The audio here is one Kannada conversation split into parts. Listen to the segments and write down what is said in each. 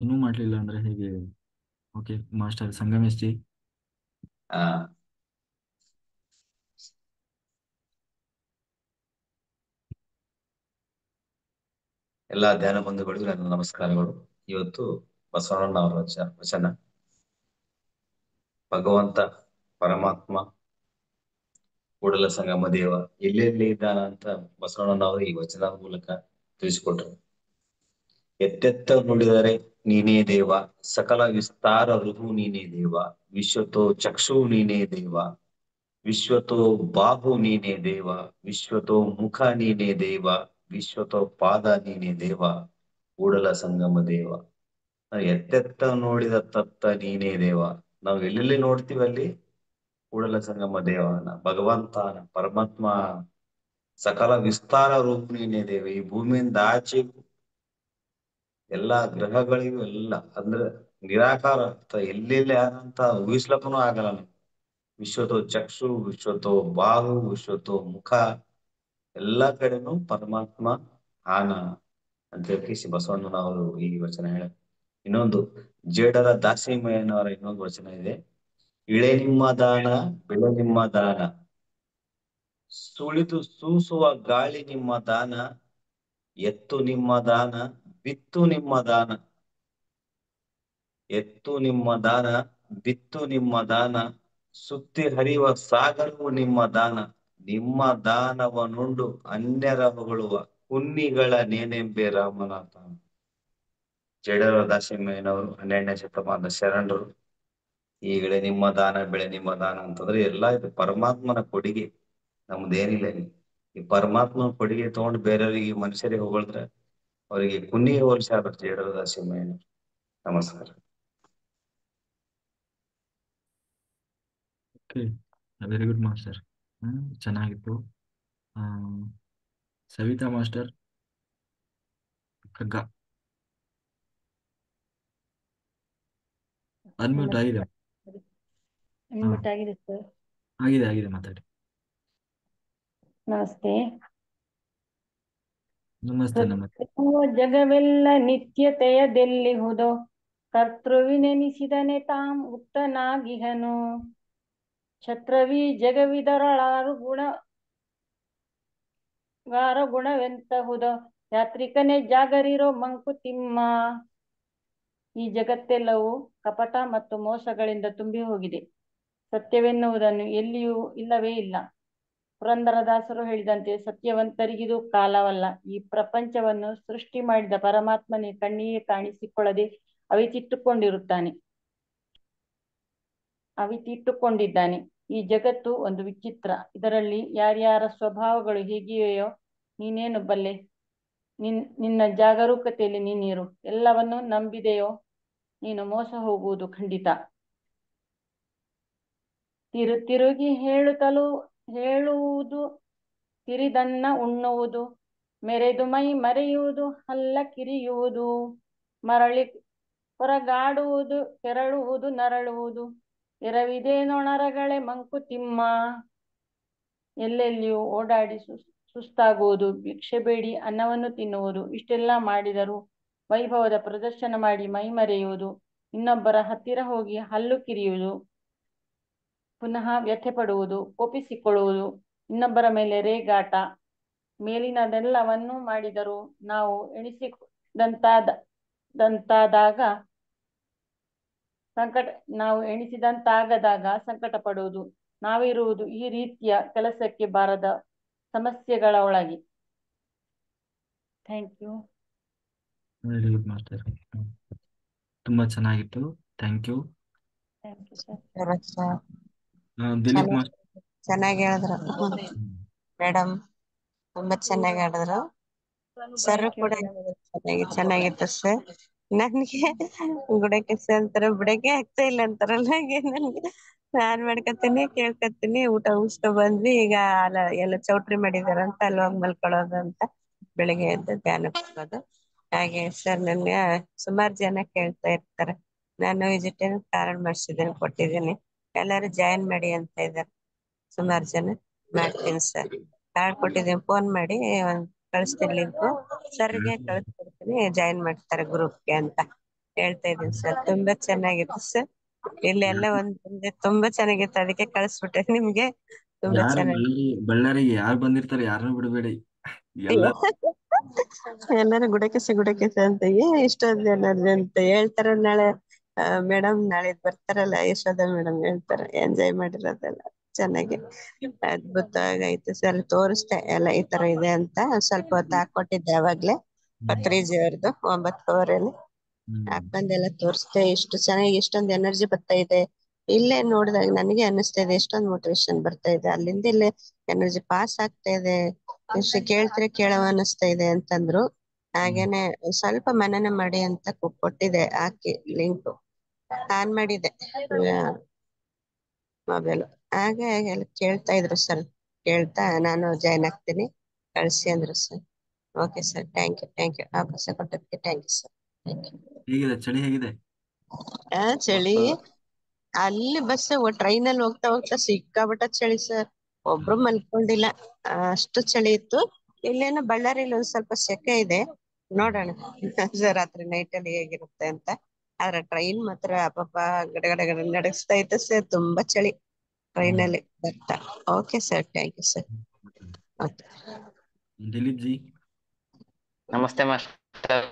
ಇನ್ನೂ ಮಾಡ್ಲಿಲ್ಲ ಅಂದ್ರೆ ಹೇಗೆ? Okay master Sangamesh G. ಆ ಎಲ್ಲಾ ಧ್ಯಾನ ಬಂಧುಗಳಿಗೂ ನನ್ನ ನಮಸ್ಕಾರಗಳು. ಇವತ್ತು ಬಸವಣ್ಣ ಅವರ ವಚನ ಭಗವಂತ ಪರಮಾತ್ಮ ಕೂಡಲ ಸಂಗಮ ದೇವ ಎಲ್ಲೆಲ್ಲಿ ಇದ್ದಾನ ಅಂತ ಬಸವಣ್ಣನವರು ಈ ವಚನದ ಮೂಲಕ ತಿಳಿಸಿಕೊಟ್ರು. ಎತ್ತೆತ್ತ ನುಡಿದರೆ ನೀನೇ ದೇವ, ಸಕಲ ವಿಸ್ತಾರ ಋತು ನೀನೇ ದೇವ, ವಿಶ್ವತೋ ಚಕ್ಷು ನೀನೇ ದೇವ, ವಿಶ್ವತೋ ಬಾಹು ನೀನೇ ದೇವ, ವಿಶ್ವತೋ ಮುಖ ನೀನೇ ದೇವ, ವಿಶ್ವತೋ ಪಾದ ನೀನೇ ದೇವ, ಕೂಡಲ ಸಂಗಮ ದೇವ. ನಾವು ಎತ್ತೆತ್ತ ನೋಡಿದ ತತ್ತ ನೀನೇ ದೇವ. ನಾವು ಎಲ್ಲೆಲ್ಲಿ ನೋಡ್ತೀವಿ ಅಲ್ಲಿ ಕೂಡಲ ಸಂಗಮ ದೇವನ, ಭಗವಂತನ, ಪರಮಾತ್ಮ, ಸಕಲ ವಿಸ್ತಾರ ರೂಪ ನೀನೇ ದೇವ. ಈ ಭೂಮಿಯಿಂದ ಆಚೆ ಎಲ್ಲಾ ಗ್ರಹಗಳಿಗೂ ಎಲ್ಲ ಅಂದ್ರೆ ನಿರಾಕಾರ ಎಲ್ಲೆಲ್ಲಿ ಆದಂತ ಊಹಿಸ್ಲಕ್ಕೂ ಆಗಲ್ಲ. ವಿಶ್ವತೋ ಚಕ್ಷು, ವಿಶ್ವತೋ ಬಾಹು, ವಿಶ್ವತೋ ಮುಖ, ಎಲ್ಲಾ ಕಡೆನೂ ಪರಮಾತ್ಮ ಆನ ಅಂತ ಹೇಳಿ ಬಸವಣ್ಣನವರು ಈ ವಚನ ಹೇಳ. ಇನ್ನೊಂದು ಜೇಡರ ದಾಸಿಮಯ್ಯನವರ ಇನ್ನೊಂದು ವಚನ ಇದೆ. ಇಳೆ ನಿಮ್ಮ ದಾನ, ಬೆಳೆ ನಿಮ್ಮ ದಾನ, ಸುಳಿದು ಸೂಸುವ ಗಾಳಿ ನಿಮ್ಮ ದಾನ, ಎತ್ತು ನಿಮ್ಮ ದಾನ, ಬಿತ್ತು ನಿಮ್ಮ ದಾನ, ಎತ್ತು ನಿಮ್ಮ ದಾನ, ಬಿತ್ತು ನಿಮ್ಮ ದಾನ, ಸುತ್ತಿ ಹರಿಯುವ ಸಾಗರವು ನಿಮ್ಮ ದಾನ, ನಿಮ್ಮ ದಾನವನುಂಡು ಅನ್ಯರ ಹೊಗಳುವ ಹುನ್ನಿಗಳ ನೇನೆಂಬೆ ರಾಮನಾಥ. ಜಡರ ದಾಸಿಮಯ್ಯನವರು 12ನೇ ಶತಮಾನದ ಶರಣರು. ಈಗಲೇ ನಿಮ್ಮ ದಾನ, ಬೆಳೆ ನಿಮ್ಮ ದಾನ ಅಂತಂದ್ರೆ ಎಲ್ಲಾ ಇದು ಪರಮಾತ್ಮನ ಕೊಡುಗೆ, ನಮ್ದೇನಿಲ್ಲ ಇಲ್ಲಿ. ಈ ಪರಮಾತ್ಮನ ಕೊಡುಗೆ ತಗೊಂಡು ಬೇರೆಯವರಿಗೆ ಮನುಷ್ಯರಿಗೆ ಹೊಗಳಿದ್ರೆ ಅವರಿಗೆ ಪುಣ್ಯ ಹೋಲಿಸ್ಯಾರ ಜಡರ ದಾಸಿಮಯ್ಯನವರು. ನಮಸ್ಕಾರ. Okay, very good master. ಚೆನ್ನಾಗಿತ್ತು. ಆ, ಸವಿತಾ ಮಾಸ್ಟರ್, ಕಗ್ಗ ಅನ್ಮ್ಯೂಟ್ ಆಗಿದೆ. ನಮಸ್ಕಾರ. ಹಾ, ಅನ್ಮ್ಯೂಟ್ ಆಗಿದೆ ಸರ್. ಆಗಿದೆ ಆಗಿದೆ, ಮಾತಾಡಿ. ನಮಸ್ತೆ. ನಮಸ್ತೆ ನಮಸ್ತೆ. ಸತ್ಯವೋ ಜಗವೆಲ್ಲ ನಿತ್ಯತೆಯದೆಲ್ಲಿಹುದೋ, ಕರ್ತೃವಿನೆನಿಸಿದನೆ ತಾಂ ಉಕ್ತನಾಗಿಹನು. ಛತ್ರವಿ ಜಗವಿದರಳಾರು ಗುಣವೆಂತಹುದೋ, ಯಾತ್ರಿಕನೇ ಜಾಗರಿರೋ ಮಂಕುತಿಮ್ಮ. ಈ ಜಗತ್ತೆಲ್ಲವೂ ಕಪಟ ಮತ್ತು ಮೋಸಗಳಿಂದ ತುಂಬಿ ಹೋಗಿದೆ. ಸತ್ಯವೆನ್ನುವುದನ್ನು ಎಲ್ಲಿಯೂ ಇಲ್ಲವೇ ಇಲ್ಲ. ಪುರಂದರದಾಸರು ಹೇಳಿದಂತೆ ಸತ್ಯವಂತರಿಗಿದು ಕಾಲವಲ್ಲ. ಈ ಪ್ರಪಂಚವನ್ನು ಸೃಷ್ಟಿ ಮಾಡಿದ ಪರಮಾತ್ಮನೇ ಕಣ್ಣಿಗೆ ಕಾಣಿಸಿಕೊಳ್ಳದೆ ಅವಿತಿಟ್ಟುಕೊಂಡಿದ್ದಾನೆ. ಈ ಜಗತ್ತು ಒಂದು ವಿಚಿತ್ರ. ಇದರಲ್ಲಿ ಯಾರ್ಯಾರ ಸ್ವಭಾವಗಳು ಹೇಗಿವೆಯೋ ನೀನೇನು ಬಲ್ಲೆ. ನಿನ್ನ ಜಾಗರೂಕತೆಯಲ್ಲಿ ನೀನಿರು. ಎಲ್ಲವನ್ನು ನಂಬಿದೆಯೋ ನೀನು ಮೋಸ ಹೋಗುವುದು ಖಂಡಿತ. ತಿರುಗಿ ಹೇಳುವುದು, ತಿರಿದನ್ನ ಉಣ್ಣುವುದು, ಮೆರೆದು ಮೈ ಮರೆಯುವುದು, ಹಲ್ಲ ಕಿರಿಯುವುದು, ಮರಳಿ ಹೊರಗಾಡುವುದು, ಕೆರಳುವುದು, ನರಳುವುದು, ಎರವಿದೆ ನೊಣರಗಳೇ ಮಂಕುತಿಮ್ಮ. ಎಲ್ಲೆಲ್ಲಿಯೂ ಓಡಾಡಿ ಸುಸ್ತಾಗುವುದು, ಭಿಕ್ಷೆ ಬೇಡಿ ಅನ್ನವನ್ನು ತಿನ್ನುವುದು, ಇಷ್ಟೆಲ್ಲ ಮಾಡಿದರೂ ವೈಭವದ ಪ್ರದರ್ಶನ ಮಾಡಿ ಮೈ ಮರೆಯುವುದು, ಇನ್ನೊಬ್ಬರ ಹತ್ತಿರ ಹೋಗಿ ಹಲ್ಲು ಕಿರಿಯುವುದು, ಪುನಃ ವ್ಯಥೆ ಪಡುವುದು, ಕೋಪಿಸಿಕೊಳ್ಳುವುದು, ಇನ್ನೊಬ್ಬರ ಮೇಲೆ ರೇಗಾಟ, ಮೇಲಿನದೆಲ್ಲವನ್ನೂ ಮಾಡಿದರೂ ನಾವು ಎಣಿಸಿದಂತಾಗದಾಗ ಸಂಕಟ ಪಡುವುದು. ನಾವಿರುವುದು ಈ ರೀತಿಯ ಕೆಲಸಕ್ಕೆ ಬಾರದ ಸಮಸ್ಯೆಗಳ ಒಳಗೆ. Thank you. Very good master. ತುಂಬಾ ಚೆನ್ನಾಗಿತ್ತು. Thank you. Thank you sir. Dilip master. ಚೆನ್ನಾಗಿ ಹೇಳಿದ್ರು ಮೇಡಮ್, ತುಂಬಾ ಚೆನ್ನಾಗಿ ಹೇಳಿದ್ರು ಸರ್ ಕೂಡ. ಚೆನ್ನಾಗಿತ್ತು ಸರ್. ನನ್ಗೆ ಗುಡಕ್ಕೆ ಅಂತಾರ ಬಿಡಕ್ಕೆ ಆಗ್ತಾ ಇಲ್ಲ ಅಂತಾರಲ್ಲ, ಹಾಗೆ ನನ್ಗೆ ನಾನ್ ಮಾಡ್ಕೊತೀನಿ, ಕೇಳ್ಕೊತೀನಿ, ಊಟ ಉಸ್ಕೊ ಬಂದ್ವಿ. ಈಗ ಎಲ್ಲ ಚೌಟ್ರಿ ಮಾಡಿದಾರಂತ ಅಲ್ಲಿ ಹೋಗಿ ಮಲ್ಕೊಳ್ಳೋದು ಅಂತ ಬೆಳಿಗ್ಗೆ ಎದ್ದು ಧ್ಯಾನ ಕೊಡೋದು. ಹಾಗೆ ಸರ್ ನನ್ಗೆ ಸುಮಾರು ಜನ ಕೇಳ್ತಾ ಇರ್ತಾರೆ. ನಾನು ವೆಜಿಟೇರಿಯನ್ ಕಾರ್ಡ್ ಮಾಡಿಸಿದ್ದೀನಿ, ಕೊಟ್ಟಿದ್ದೀನಿ. ಎಲ್ಲರೂ ಜಾಯಿನ್ ಮಾಡಿ ಅಂತ ಇದ್ದಾರೆ ಸುಮಾರು ಜನ. ಮಾಡ್ತೀನಿ ಸರ್, ಕಾರ್ಡ್ ಕೊಟ್ಟಿದ್ದೀನಿ, ಫೋನ್ ಮಾಡಿ ಕಳಿಸ್ತೀನಿ ಲಿಂಕು ಸರ್ಗೆ ಕಳಿಸ್ಕೊಡ್ತೀನಿ, ಜಾಯಿನ್ ಮಾಡ್ತಾರೆ ಗ್ರೂಪ್ಗೆ ಅಂತ ಹೇಳ್ತಾ ಇದ್ದೀನಿ ಸರ್. ತುಂಬಾ ಚೆನ್ನಾಗಿತ್ತು ಸರ್. ಇಲ್ಲೆಲ್ಲ ಒಂದ್ ತುಂಬಾ ಚೆನ್ನಾಗಿತ್ತು, ಅದಕ್ಕೆ ಕಳಿಸ್ಬಿಟ್ಟೆ ನಿಮ್ಗೆ. ತುಂಬಾ ಯಾರು ಚೆನ್ನಾಗಿ ಬಳ್ಳಾರಿಗೆ ಯಾರು ಬಂದಿರ್ತಾರೆ ಯಾರನ್ನೂ ಬಿಡಬೇಡಿ. ಎಲ್ಲ ಎಲ್ಲರೂ ಗುಡಕೆಸೆ ಅಂತ ಇಷ್ಟೊಂದು ಎನರ್ಜಿ ಅಂತ ಹೇಳ್ತಾರ. ನಾಳೆ ಮೇಡಮ್ ನಾಳೆ ಬರ್ತಾರಲ್ಲ, ಯಶೋಧ ಮೇಡಮ್ ಹೇಳ್ತಾರೆ ಎಂಜಾಯ್ ಮಾಡಿರೋದೆಲ್ಲ ಚೆನ್ನಾಗಿ ಅದ್ಭುತವಾಗೈತೆ ಸರ್. ತೋರಿಸ್ದೆ ಎಲ್ಲ ಈ ತರ ಇದೆ ಅಂತ, ಸ್ವಲ್ಪ ಹೊತ್ತು ಹಾಕೊಟ್ಟಿದ್ದೆ ಅವಾಗ್ಲೇ ಪತ್ರಿಜಿ ಅವ್ರದ್ದು 9 ಅವರಲ್ಲಿ ಹಾಕೊಂಡೆಲ್ಲ ತೋರಿಸ್ದೆ. ಇಷ್ಟು ಚೆನ್ನಾಗಿ ಇಷ್ಟೊಂದು ಎನರ್ಜಿ ಬರ್ತಾ ಇದೆ. ಇಲ್ಲೇ ನೋಡಿದಾಗ ನನಗೆ ಅನ್ನಿಸ್ತಾ ಇದೆ ಎಷ್ಟೊಂದು ಮೋಟಿವೇಶನ್ ಬರ್ತಾ ಇದೆ, ಅಲ್ಲಿಂದ ಇಲ್ಲೇ ಎನರ್ಜಿ ಪಾಸ್ ಆಗ್ತಾ ಇದೆ. ಎಷ್ಟು ಕೇಳ್ತಾರೆ ಕೇಳವ ಅನ್ನಿಸ್ತಾ ಇದೆ ಅಂತಂದ್ರು. ಹಾಗೇನೆ ಸ್ವಲ್ಪ ಮನನ ಮಾಡಿ ಅಂತ ಕೊಟ್ಟಿದೆ, ಹಾಕಿ ಲಿಂಕ್ ಆನ್ ಮಾಡಿದೆ ಮೊಬೈಲ್. ಹಾಗೆ ಎಲ್ಲ ಕೇಳ್ತಾ ಇದ್ರು ಸರ್. ಕೇಳ್ತಾ ನಾನು ಜಾಯ್ನ್ ಆಗ್ತೀನಿ ಕಳ್ಸಿ ಅಂದ್ರು sir. Okay sir, thank you ಅವಕಾಶ ಕೊಟ್ಟದಕ್ಕೆ thank you sir. Thank you. ಹೇಗಿದೆ ಚಳಿ ಹೇಗಿದೆ? ಚಳಿ ಅಲ್ಲಿ ಬಸ್ ಟ್ರೈನ್ ಅಲ್ಲಿ ಹೋಗ್ತಾ ಹೋಗ್ತಾ ಸಿಕ್ಕಾಬಿಟ್ಟ ಚಳಿ ಸರ್. ಒಬ್ರು ಮಲ್ಕೊಂಡಿಲ್ಲ, ಅಷ್ಟು ಚಳಿ ಇತ್ತು. ಇಲ್ಲೇನೋ ಬಳ್ಳಾರಿಲಿ ಒಂದ್ ಸ್ವಲ್ಪ ಸೆಕೆ ಇದೆ, ನೋಡೋಣ ರಾತ್ರಿ ನೈಟ್ ಅಲ್ಲಿ ಹೇಗಿರುತ್ತೆ ಅಂತ. ಆದ್ರೆ ಟ್ರೈನ್ ಮಾತ್ರ ಅಪ್ಪಪ್ಪ ಗಡಗಡ ಗಡ ನಡೆಸ್ತಾ ಇತ್ತು ಸರ್. ತುಂಬಾ ಚಳಿ ಟ್ರೈನ್ ಅಲ್ಲಿ ಬರ್ತಾ. Okay sir, thank you sir. Okay. Dilip ji ನಮಸ್ತೆ ಮಾಸ್ಟರ್.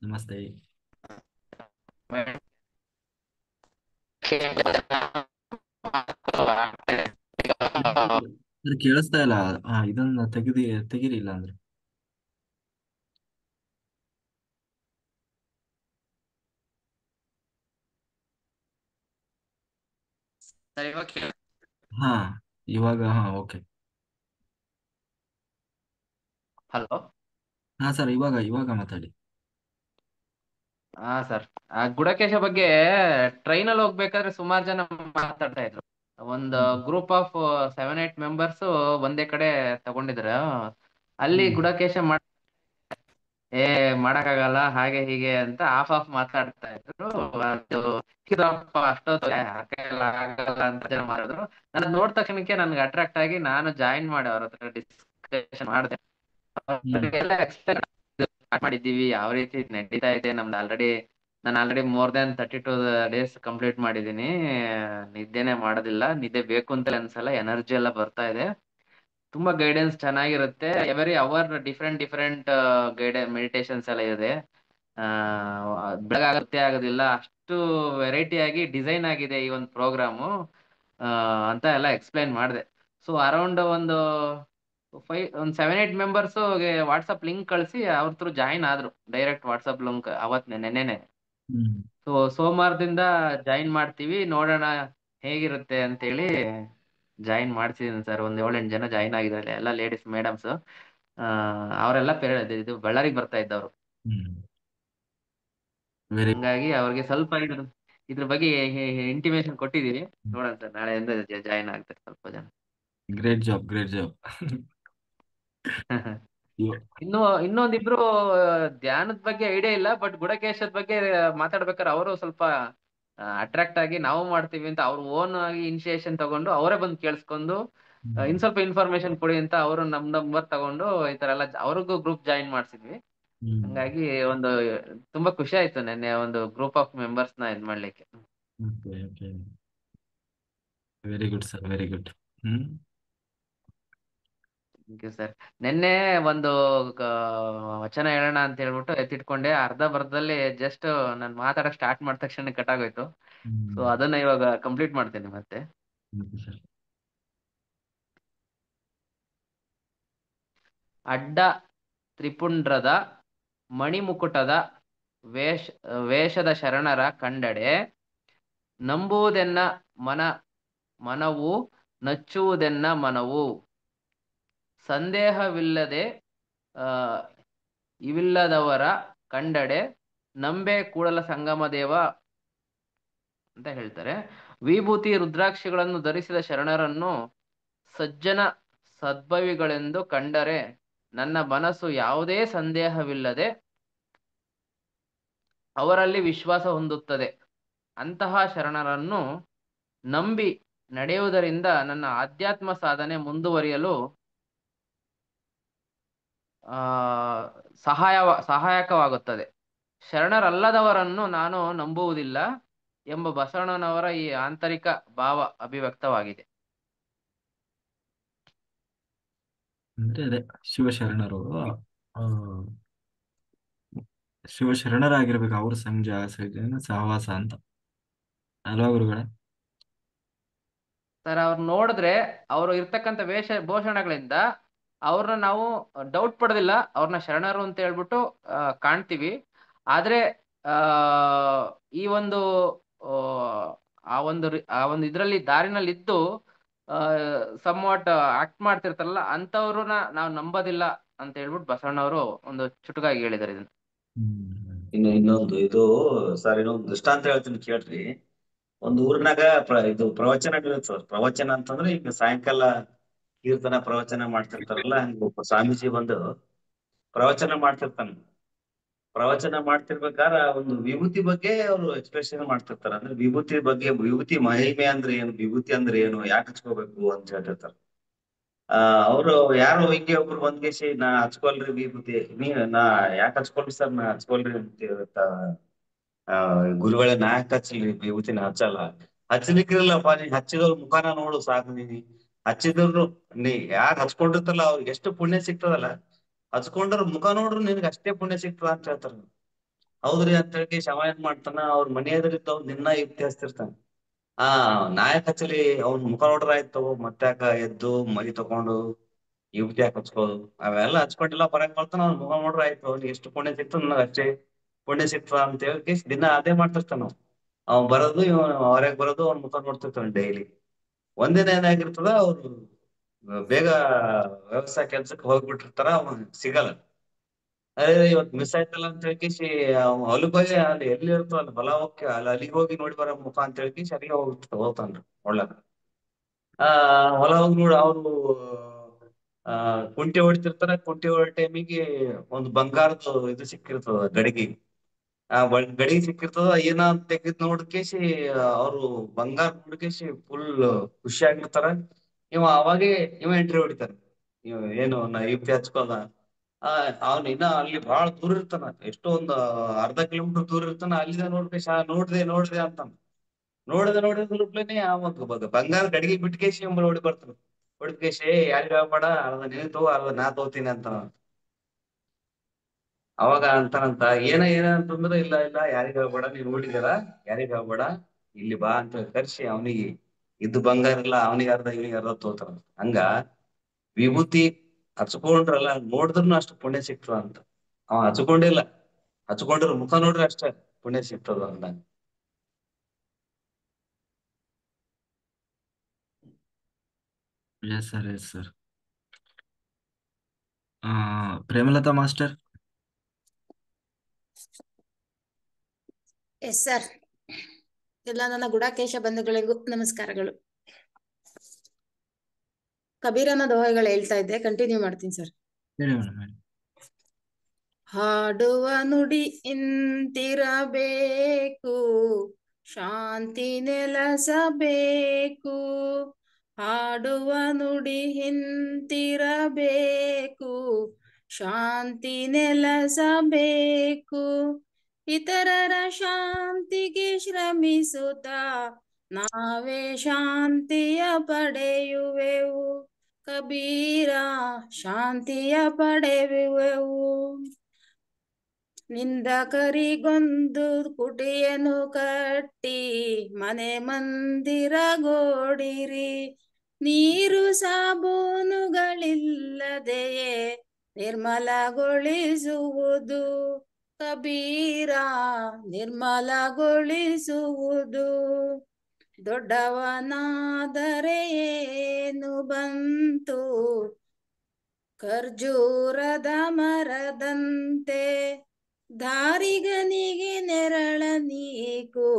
ನಮಸ್ತೆ. ಅದು ಕೇಳಿಸ್ತಾ ಇಲ್ಲ. ಇದನ್ನ ತೆಗಿರಿ ಇಲ್ಲ ಅಂದ್ರೆ. ಸರಿ, ಓಕೆ. ಹಾ ಇವಾಗ ಓಕೆ. ಹಲೋ. ಹಾ ಸರ್, ಇವಾಗ ಮಾತಾಡಿ. ಹಾ ಸರ್, ಗುಡಕೇಶ ಬಗ್ಗೆ ಟ್ರೈನ್ ಅಲ್ಲಿ ಹೋಗ್ಬೇಕಾದ್ರೆ ಸುಮಾರು ಜನ ಮಾತಾಡ್ತಾ ಇದ್ರು. ಒಂದು ಗ್ರೂಪ್ ಆಫ್ 7-8 ಮೆಂಬರ್ಸ್ ಒಂದೇ ಕಡೆ ತಗೊಂಡಿದ್ರು. ಅಲ್ಲಿ ಗುಡಕೇಶ ಮಾಡಕ್ಕಾಗಲ್ಲ ಹಾಗೆ ಹೀಗೆ ಅಂತ ಆಫ್ ಮಾತಾಡ್ತಾ ಇದ್ರು. ಅದು ಅಷ್ಟೊತ್ತು ಆಗಲ್ಲ ಅಂತ ಜನ ಮಾಡಿದ್ರು. ನಾನು ನೋಡಿದ ತಕ್ಷಣಕ್ಕೆ ನನ್ಗೆ ಅಟ್ರಾಕ್ಟ್ ಆಗಿ ನಾನು ಜಾಯಿನ್ ಮಾಡಿ ಅವ್ರ ಹತ್ರ ಡಿಸ್ಕಷನ್ ಮಾಡಿದೆ. ಎಲ್ಲ ಎಕ್ಸ್ಪ್ಲೇನ್ ಮಾಡಿದ್ದೀವಿ, ಯಾವ ರೀತಿ ನಡೀತಾ ಇದೆ ನಮ್ದು. ನಾನು already more than 32 days complete ಮಾಡಿದೀನಿ. ನಿದ್ದೆನೆ ಮಾಡೋದಿಲ್ಲ, ನಿದ್ದೆ ಬೇಕು ಅಂತ ಅನ್ಸಲ್ಲ, ಎನರ್ಜಿ ಎಲ್ಲ ಬರ್ತಾ ಇದೆ. ತುಂಬಾ ಗೈಡೆನ್ಸ್ ಚೆನ್ನಾಗಿರುತ್ತೆ. ಎವರಿ ಅವರ್ ಡಿಫ್ರೆಂಟ್ ಮೆಡಿಟೇಷನ್ಸ್ ಎಲ್ಲ ಇದೆ. ಬೆಳಗಾಗುತ್ತೆ ಆಗೋದಿಲ್ಲ, ಅಷ್ಟು ವೆರೈಟಿ ಆಗಿ ಡಿಸೈನ್ ಆಗಿದೆ ಈ ಒಂದು ಪ್ರೋಗ್ರಾಮು ಅಂತ ಎಲ್ಲ ಎಕ್ಸ್ಪ್ಲೈನ್ ಮಾಡಿದೆ. ಸೊ ಅರೌಂಡ್ ಒಂದು 7-8 ಮೆಂಬರ್ಸ್ ವಾಟ್ಸಪ್ ಲಿಂಕ್ ಕಳಿಸಿ ಅವ್ರ ಥ್ರೂ ಜಾಯಿನ್ ಆದ್ರು. ಡೈರೆಕ್ಟ್ ವಾಟ್ಸಪ್ ಲಿಂಕ್ ನೆನ್ನೆನೆ. ಸೊ ಸೋಮವಾರದಿಂದ ಜಾಯಿನ್ ಮಾಡ್ತೀವಿ, ನೋಡೋಣ ಹೇಗಿರುತ್ತೆ ಅಂತೇಳಿ ಜಾಯಿನ್ ಮಾಡ್ಸಿದೀನಿ ಸರ್. ಒಂದ್ 7-8 ಜನ ಜಾಯಿನ್ ಆಗಿದ್ದಾರೆ, ಎಲ್ಲ ಲೇಡೀಸ್ ಮೇಡಮ್ಸ್. ಅವರೆಲ್ಲ ಇದು ಬಳ್ಳಾರಿಗೆ ಬರ್ತಾ ಇದ್ದವ್ರು. ಹಂಗಾಗಿ ಅವ್ರಿಗೆ ಸ್ವಲ್ಪ ಇದ್ರ ಬಗ್ಗೆ ಇಂಟಿಮೇಷನ್ ಕೊಟ್ಟಿದೀನಿ. ನೋಡೋಣ ಸರ್, ನಾಳೆಯಿಂದ ಜಾಯಿನ್ ಆಗ್ತಾರೆ ಸ್ವಲ್ಪ ಜನ. Great job. ಇನ್ನೊಂದಿಬ್ರು ಧ್ಯಾನದ ಬಗ್ಗೆ ಐಡಿಯಾ ಇಲ್ಲ, ಬಟ್ ಗುಡಕೇಶದ ಬಗ್ಗೆ ಮಾತಾಡ್ಬೇಕಾದ್ರೆ ಅವರು ಸ್ವಲ್ಪ ಅಟ್ರಾಕ್ಟ್ ಆಗಿ ನಾವು ಮಾಡ್ತೀವಿ ಅಂತ ಅವ್ರ ಓನ್ ಆಗಿ ಇನಿಷಿಯೇಷನ್ ತಗೊಂಡು ಅವರೇ ಬಂದು ಕೇಳಿಸ್ಕೊಂಡು ಇನ್ ಸ್ವಲ್ಪ ಇನ್ಫಾರ್ಮೇಶನ್ ಕೊಡಿ ಅಂತ ಅವರು ನಮ್ ನಂಬರ್ ತಗೊಂಡು ಈ ತರ ಎಲ್ಲ ಅವ್ರಿಗೂ ಗ್ರೂಪ್ ಜಾಯಿನ್ ಮಾಡ್ಸಿದ್ವಿ. ಹಂಗಾಗಿ ತುಂಬಾ ಖುಷಿ ಆಯ್ತು ನೆನ್ನೆ ಒಂದು ಗ್ರೂಪ್ ಆಫ್ ಮೆಂಬರ್ಸ್ ನ ಇದ್ ಮಾಡ್ಲಿಕ್ಕೆ. Very good sir, very good. Thank you sir. ನಿನ್ನೆ ಒಂದು ವಚನ ಹೇಳೋಣ ಅಂತ ಹೇಳ್ಬಿಟ್ಟು ಎತ್ತಿಟ್ಕೊಂಡೆ. ಅರ್ಧ ಬರ್ಧದಲ್ಲಿ ಜಸ್ಟ್ ನಾನು ಮಾತಾಡಕ್ ಸ್ಟಾರ್ಟ್ ಮಾಡಿದ ತಕ್ಷಣ ಕಟ್ ಆಗೋಯ್ತು. ಸೊ ಅದನ್ನ ಇವಾಗ ಕಂಪ್ಲೀಟ್ ಮಾಡ್ತೇನೆ ಮತ್ತೆ. ಅಡ್ಡ ತ್ರಿಪುಂಡ್ರದ ಮಣಿಮುಕುಟದ ವೇಷದ ಶರಣರ ಕಂಡಡೆ ನಂಬುವುದೆನ್ನ ಮನವು ನಚ್ಚುವುದೆನ್ನ ಮನವು ಸಂದೇಹವಿಲ್ಲದೆ ಇವಿಲ್ಲದವರ ಕಂಡಡೆ ನಂಬೆ ಕೂಡಲ ಸಂಗಮ ದೇವ ಅಂತ ಹೇಳ್ತಾರೆ. ವಿಭೂತಿ ರುದ್ರಾಕ್ಷಿಗಳನ್ನು ಧರಿಸಿದ ಶರಣರನ್ನು ಸಜ್ಜನ ಸದ್ಭವಿಗಳೆಂದು ಕಂಡರೆ ನನ್ನ ಮನಸ್ಸು ಯಾವುದೇ ಸಂದೇಹವಿಲ್ಲದೆ ಅವರಲ್ಲಿ ವಿಶ್ವಾಸ ಹೊಂದುತ್ತದೆ. ಅಂತಹ ಶರಣರನ್ನು ನಂಬಿ ನಡೆಯುವುದರಿಂದ ನನ್ನ ಆಧ್ಯಾತ್ಮ ಸಾಧನೆ ಮುಂದುವರಿಯಲು ಸಹಾಯಕವಾಗುತ್ತದೆ. ಶರಣರಲ್ಲದವರನ್ನು ನಾನು ನಂಬುವುದಿಲ್ಲ ಎಂಬ ಬಸವಣ್ಣನವರ ಈ ಆಂತರಿಕ ಭಾವ ಅಭಿವ್ಯಕ್ತವಾಗಿದೆ. ಅಂದ್ರೆ ಅದೇ ಶಿವಶರಣರು ಆ, ಶಿವಶರಣರಾಗಿರ್ಬೇಕು ಅವ್ರ ಸಹವಾಸ ಅಂತ ಅಲ್ವಾ ಗುರುಗಳೇ? ಸರ್ ಅವ್ರು ನೋಡಿದ್ರೆ ಅವರು ಇರ್ತಕ್ಕಂಥ ಭೂಷಣಗಳಿಂದ ಅವ್ರನ್ನ ನಾವು ಡೌಟ್ ಪಡೋದಿಲ್ಲ, ಅವ್ರನ್ನ ಶರಣರು ಅಂತ ಹೇಳ್ಬಿಟ್ಟು ಕಾಣ್ತೀವಿ. ಆದ್ರೆ ಆ ಈ ಒಂದು ಆ, ಆ ಒಂದು ಇದ್ರಲ್ಲಿ ದಾರಿನಲ್ಲಿ ಇದ್ದು ಸಮ್ವಾಟ್ ಆಕ್ಟ್ ಮಾಡ್ತಿರ್ತಾರಲ್ಲ ಅಂತವ್ರನ್ನ ನಾವು ನಂಬೋದಿಲ್ಲ ಅಂತ ಹೇಳ್ಬಿಟ್ಟು ಬಸವಣ್ಣವರು ಒಂದು ಚುಟುಕಾಗಿ ಹೇಳಿದ್ದಾರೆ ಇದನ್ನ. ಇನ್ನೊಂದು ಇದು ಸರ್, ಇನ್ನೊಂದು ದೃಷ್ಟಾಂತ ಹೇಳ್ತೀನಿ ಕೇಳ್ರಿ. ಒಂದು ಊರಿನಾಗ ಇದು ಪ್ರವಚನ ಸರ್. ಪ್ರವಚನ ಅಂತಂದ್ರೆ ಈಗ ಸಾಯಂಕಾಲ ಕೀರ್ತನ ಪ್ರವಚನ ಮಾಡ್ತಿರ್ತಾರಲ್ಲ, ಹಂಗ ಒಬ್ಬ ಸ್ವಾಮೀಜಿ ಬಂದು ಪ್ರವಚನ ಮಾಡ್ತಿರ್ತಾನ. ಪ್ರವಚನ ಮಾಡ್ತಿರ್ಬೇಕಾರ ಒಂದು ವಿಭೂತಿ ಬಗ್ಗೆ ಅವರು ಎಕ್ಸ್ಪ್ರೆಷನ್ ಮಾಡ್ತಿರ್ತಾರ. ಅಂದ್ರೆ ವಿಭೂತಿ ಬಗ್ಗೆ, ವಿಭೂತಿ ಮಹಿಮೆ ಅಂದ್ರೆ ಏನು, ವಿಭೂತಿ ಅಂದ್ರೆ ಏನು, ಯಾಕೆ ಹಚ್ಕೋಬೇಕು ಅಂತ ಹೇಳ್ತಿರ್ತಾರ. ಅವರು ಯಾರೋ ಹಿಂಗೆ ಒಬ್ರು ಬಂದ್ಗೇಸಿ ನಾ ಹಚ್ಕೊಲ್ರಿ ವಿಭೂತಿ, ನಾ ಯಾಕೆ ಹಚ್ಕೊಲ್ರಿ ಸರ್, ನಾ ಹಚ್ಕೊಲ್ರಿ ಅಂತ ಗುರುಗಳೇ, ನಾ ಯಾಕೆ ಹಚ್ಚಲ್ರಿ ವಿಭೂತಿನ ಹಚ್ಚಲ್ಲ. ಹಚ್ಚಲಿಕ್ಕಿರಲ್ಲಪ್ಪ, ನೀ ಹಚ್ಚಿದವ್ರ ಮುಖಾನ ನೋಡು ಸಾಕು. ಹಚ್ಚಿದವ್ರು ನೀ ಯಾರು ಹಚ್ಕೊಂಡಿರ್ತಲ್ಲ ಅವ್ರಿಗೆ ಎಷ್ಟು ಪುಣ್ಯ ಸಿಗ್ತದಲ್ಲ, ಹಚ್ಕೊಂಡ್ರ ಮುಖ ನೋಡ್ರು ನಿನ್ಗೆ ಅಷ್ಟೇ ಪುಣ್ಯ ಸಿಗ್ತದ ಅಂತ ಹೇಳ್ತಾರ. ಹೌದ್ರಿ ಅಂತ ಹೇಳಿ ಶವ ಏನ್ ಮಾಡ್ತಾನ, ಅವ್ರ ಮನೆ ಎದುರಿದ್ದ ಅವ್ನ ದಿನ ಯುಕ್ತಿ ಹಚ್ತಿರ್ತಾನ. ನಾಯಕ್ ಹಚ್ಚಲಿ, ಅವ್ನ ಮುಖ ನೋಡ್ರ ಆಯ್ತು, ಮತ್ತಾಕ ಎದ್ದು ಮರಿ ತಕೊಂಡು ಯುವತಿ ಹಚ್ಕೋದು ಅವೆಲ್ಲ ಹಚ್ಕೊಂಡಿಲ್ಲ ಬರಂಗ್ ಬರ್ತಾನ. ಅವ್ನ ಮುಖ ನೋಡ್ರ ಆಯ್ತು, ಅವ್ನಿಗೆ ಎಷ್ಟು ಪುಣ್ಯ ಸಿಕ್ತದ, ನನಗೆ ಅಷ್ಟೇ ಪುಣ್ಯ ಸಿಕ್ತದ ಅಂತ ಹೇಳಿ ದಿನ ಅದೇ ಮಾಡ್ತಿರ್ತಾನ. ಅವ್ನ್ ಬರೋದು, ಇವ್ ಹೊರಗ್ ಬರೋದು, ಅವ್ನ ಮುಖ ನೋಡ್ತಿರ್ತಾನ ಡೈಲಿ. ಒಂದಿನ ಏನಾಗಿರ್ತದ, ಅವ್ರು ಬೇಗ ವ್ಯವಸಾಯ ಕೆಲ್ಸಕ್ಕೆ ಹೋಗ್ಬಿಟ್ಟಿರ್ತಾರ, ಅವ್ನ್ ಸಿಗಲ್ಲ. ಅದೇ ಇವತ್ ಮಿಸ್ ಆಯ್ತಲ್ಲ ಅಂತ ಹೇಳ್ಕಿಸಿ ಹೊಲಕ್ ಹೋಗಿ ಅಲ್ಲಿ ಎಲ್ಲಿ ಇರ್ತೋ ಅಲ್ಲಿ ಹೊಲ ಹೋಗಿ ಅಲ್ಲಿಗೆ ಹೋಗಿ ನೋಡಿ ಬರೋ ಮುಖ ಅಂತ ಹೇಳ್ಕಿಸಿ ಅಲ್ಲಿಗೆ ಹೋಗ್ತಾನ್ರಿ ಒಳ್ಳಗ. ಹೊಲ ಹೋಗಿ ನೋಡಿ ಅವ್ರು ಕುಂಟೆ ಹೊಡಿತಿರ್ತಾರ. ಕುಂಟೆ ಹೊಡೆ ಟೈಮಿಗೆ ಒಂದು ಬಂಗಾರದ ಇದು ಸಿಕ್ಕಿರ್ತದ ಗಡಿಗೆ. ಗಡಿಗೆ ಸಿಕ್ಕಿರ್ತದ, ಏನ ತೆಗಿದ್ ನೋಡ್ಕೇಸಿ ಅವ್ರು ಬಂಗಾರ ನೋಡ್ಕೇಸಿ ಫುಲ್ ಖುಷಿ ಆಗಿರ್ತಾರ. ಅವಾಗೆ ಎಂಟ್ರಿ ಹೊಡಿತಾರ. ಏನು ನಾ ಯುಕ್ತಿ ಹಚ್ಕೋದ. ಅವ್ನ ಇನ್ನ ಅಲ್ಲಿ ಬಹಳ ದೂರ ಇರ್ತಾನ, ಎಷ್ಟೋ ಒಂದು ಅರ್ಧ ಕಿಲೋಮೀಟರ್ ದೂರ ಇರ್ತಾನ. ಅಲ್ಲಿಂದ ನೋಡ್ಕೇಶ ನೋಡ್ದೆ ಅಂತಾನ. ನೋಡಿದ್ಲೇನೆ ಬಂಗಾರ ಗಡಿಗೆ ಬಿಟ್ಕೇಶಿ ಹೊಡಿ ಬರ್ತಾನ. ಹೊಡಿದ್ಕೇಶಿ ಯಾರಿಗ ಆಗ್ಬೇಡ, ಅರ್ಧ ನೀನ್ ತಗೋ, ಅರ್ಧ ನಾ ತಗೋತೀನಿ ಅಂತ. ಅವಾಗ ಅಂತಾನಂತ ಏನ ಅಂತಂದ್ರ, ಇಲ್ಲ ಯಾರಿಗ ಆಗ್ಬೇಡ, ನೀನ್ ನೋಡಿದಾರ ಯಾರಿಗ ಆಗ್ಬೇಡ, ಇಲ್ಲಿ ಬಾ ಅಂತ ಕರ್ಸಿ ಅವನಿಗೆ ಇದ್ದು ಬಂಗಾರ ಇಲ್ಲ ಅವನಿಗೆ ಅರ್ಧ ಇವನಿಗೆ ಅರ್ಧ ತಗೋತಾರ. ಹಂಗ ವಿಭೂತಿ ಹಚ್ಕೊಂಡ್ರಲ್ಲ ನೋಡಿದ್ರುನು ಅಷ್ಟು ಪುಣ್ಯ ಸಿಗ್ತದ ಅಂತ. ಅವ ಹಚ್ಕೊಂಡಿಲ್ಲ, ಹಚ್ಕೊಂಡಿರೋ ಮುಖ ನೋಡ್ರಿ ಅಷ್ಟೇ ಪುಣ್ಯ ಸಿಗ್ತದ ಅಂದಂಗ. Yes sir, yes sir. Premalatha master. Yes sir. ಎಲ್ಲ ನನ್ನ ಗುಡಾಕೇಶ ಬಂಧುಗಳಿಗೂ ನಮಸ್ಕಾರಗಳು. ಕಬೀರನ ದೋಹೆಗಳು ಹೇಳ್ತಾ ಇದ್ದೆ, ಕಂಟಿನ್ಯೂ ಮಾಡ್ತೀನಿ ಸರ್. ಹೇಳಿ ಮೇಡಮ್, ಹೇಳಿ. ಹಾಡುವ ನುಡಿ ಇಂತಿರಬೇಕು, ಶಾಂತಿ ನೆಲಸಬೇಕು. ಹಾಡುವ ನುಡಿ ಹಿಂತಿರಬೇಕು, ಶಾಂತಿ ನೆಲಸಬೇಕು. ಇತರರ ಶಾಂತಿಗೆ ಶ್ರಮಿಸುತ್ತ ನಾವೇ ಶಾಂತಿಯ ಪಡೆಯುವೆವು. ಕಬೀರ ಶಾಂತಿಯ ಪಡೆಯುವೆವು. ನಿಂದಕರಿಗೊಂದು ಕುಟಿಯನ್ನು ಕಟ್ಟಿ ಮನೆ ಮಂದಿರಗೋಡಿರಿ. ನೀರು ಸಾಬೂನುಗಳಿಲ್ಲದೆಯೇ ನಿರ್ಮಲಗೊಳಿಸುವುದು. ಕಬೀರ ನಿರ್ಮಲಗೊಳಿಸುವುದು. ದೊಡ್ಡವನಾದರೆ ಏನು ಬಂತು, ಖರ್ಜೂರದ ಮರದಂತೆ. ದಾರಿಗನಿಗೆ ನೆರಳ ನೀಕು,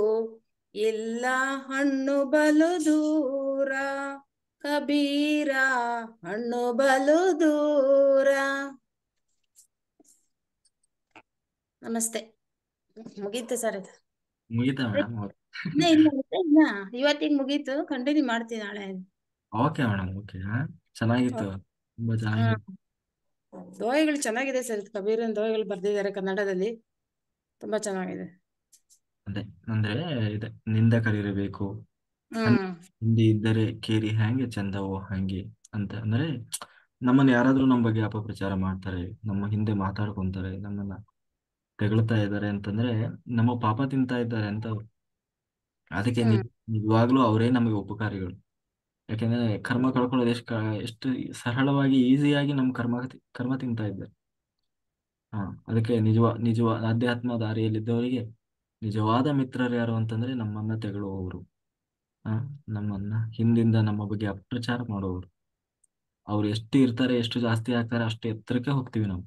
ಇಲ್ಲ ಹಣ್ಣು ಬಲು ದೂರ. ಕಬೀರ ಹಣ್ಣು ಬಲು ದೂರ. ನಮಸ್ತೆ. ಮುಗೀತು ಸರ್ ಇದು. ಮುಗೀತಾ ಮೇಡಮ್? ಇನ್ನ ಇವತ್ತಿಗೆ ಮುಗೀತು, ಕಂಟಿನ್ಯೂ ಮಾಡ್ತೀನಿ ನಾಳೆ. Okay madam, okay. ಚೆನ್ನಾಗಿತ್ತು, ತುಂಬಾ ಚೆನ್ನಾಗಿತ್ತು. ದೋಹೆಗಳು ಚೆನ್ನಾಗಿದೆ ಸರ್. ಕಬೀರನ ದೋಹೆಗಳು ಬರ್ದಿದ್ದಾರೆ ಕನ್ನಡದಲ್ಲಿ, ತುಂಬಾ ಚೆನ್ನಾಗಿದೆ. ಅದೇ ಅಂದ್ರೆ ಇದೆ ನಿಂದಕರಿರಬೇಕು ಹ್ಮ್ ಹಿಂದೆ ಇದ್ದರೆ ಕೇರಿ ಹ್ಯಾಂಗೆ ಚಂದವೋ ಹಂಗೆ ಅಂತ ಅಂದ್ರೆ ನಮ್ಮನ್ನ ಯಾರಾದ್ರೂ ನಮ್ಮ ಬಗ್ಗೆ ಅಪಪ್ರಚಾರ ಮಾಡ್ತಾರೆ, ನಮ್ಮ ಹಿಂದೆ ಮಾತಾಡ್ಕೊಂತಾರೆ, ನಮ್ಮನ್ನ ತೆಗಳ್ತಾ ಇದ್ದಾರೆ ಅಂತಂದ್ರೆ ನಮ್ಮ ಪಾಪ ತಿಂತಾ ಇದ್ದಾರೆ ಅಂತ ಅವ್ರು. ಅದಕ್ಕೆ ಹ್ಮ್ ನಿಜವಾಗ್ಲೂ ಅವರೇ ನಮಗೆ ಉಪಕಾರಿಗಳು. ಯಾಕೆಂದ್ರೆ ಕರ್ಮ ಕಳ್ಕೊಳ್ಳೋದು ಎಷ್ಟು ಸರಳವಾಗಿ ಈಸಿಯಾಗಿ ನಮ್ಮ ಕರ್ಮ ತಿಂತಾ ಇದ್ದಾರೆ. ಹಾ, ಅದಕ್ಕೆ ನಿಜವಾದ ಅಧ್ಯಾತ್ಮ ದಾರಿಯಲ್ಲಿದ್ದವರಿಗೆ ನಿಜವಾದ ಮಿತ್ರರು ಯಾರು ಅಂತಂದ್ರೆ ನಮ್ಮನ್ನ ತೆಗಳುವವರು, ಆ ನಮ್ಮನ್ನ ಹಿಂದಿಂದ ನಮ್ಮ ಬಗ್ಗೆ ಅಪಪ್ರಚಾರ ಮಾಡುವವರು. ಅವ್ರು ಎಷ್ಟು ಇರ್ತಾರೆ, ಎಷ್ಟು ಜಾಸ್ತಿ ಆಗ್ತಾರೆ, ಅಷ್ಟು ಎತ್ತರಕ್ಕೆ ಹೋಗ್ತೀವಿ ನಾವು,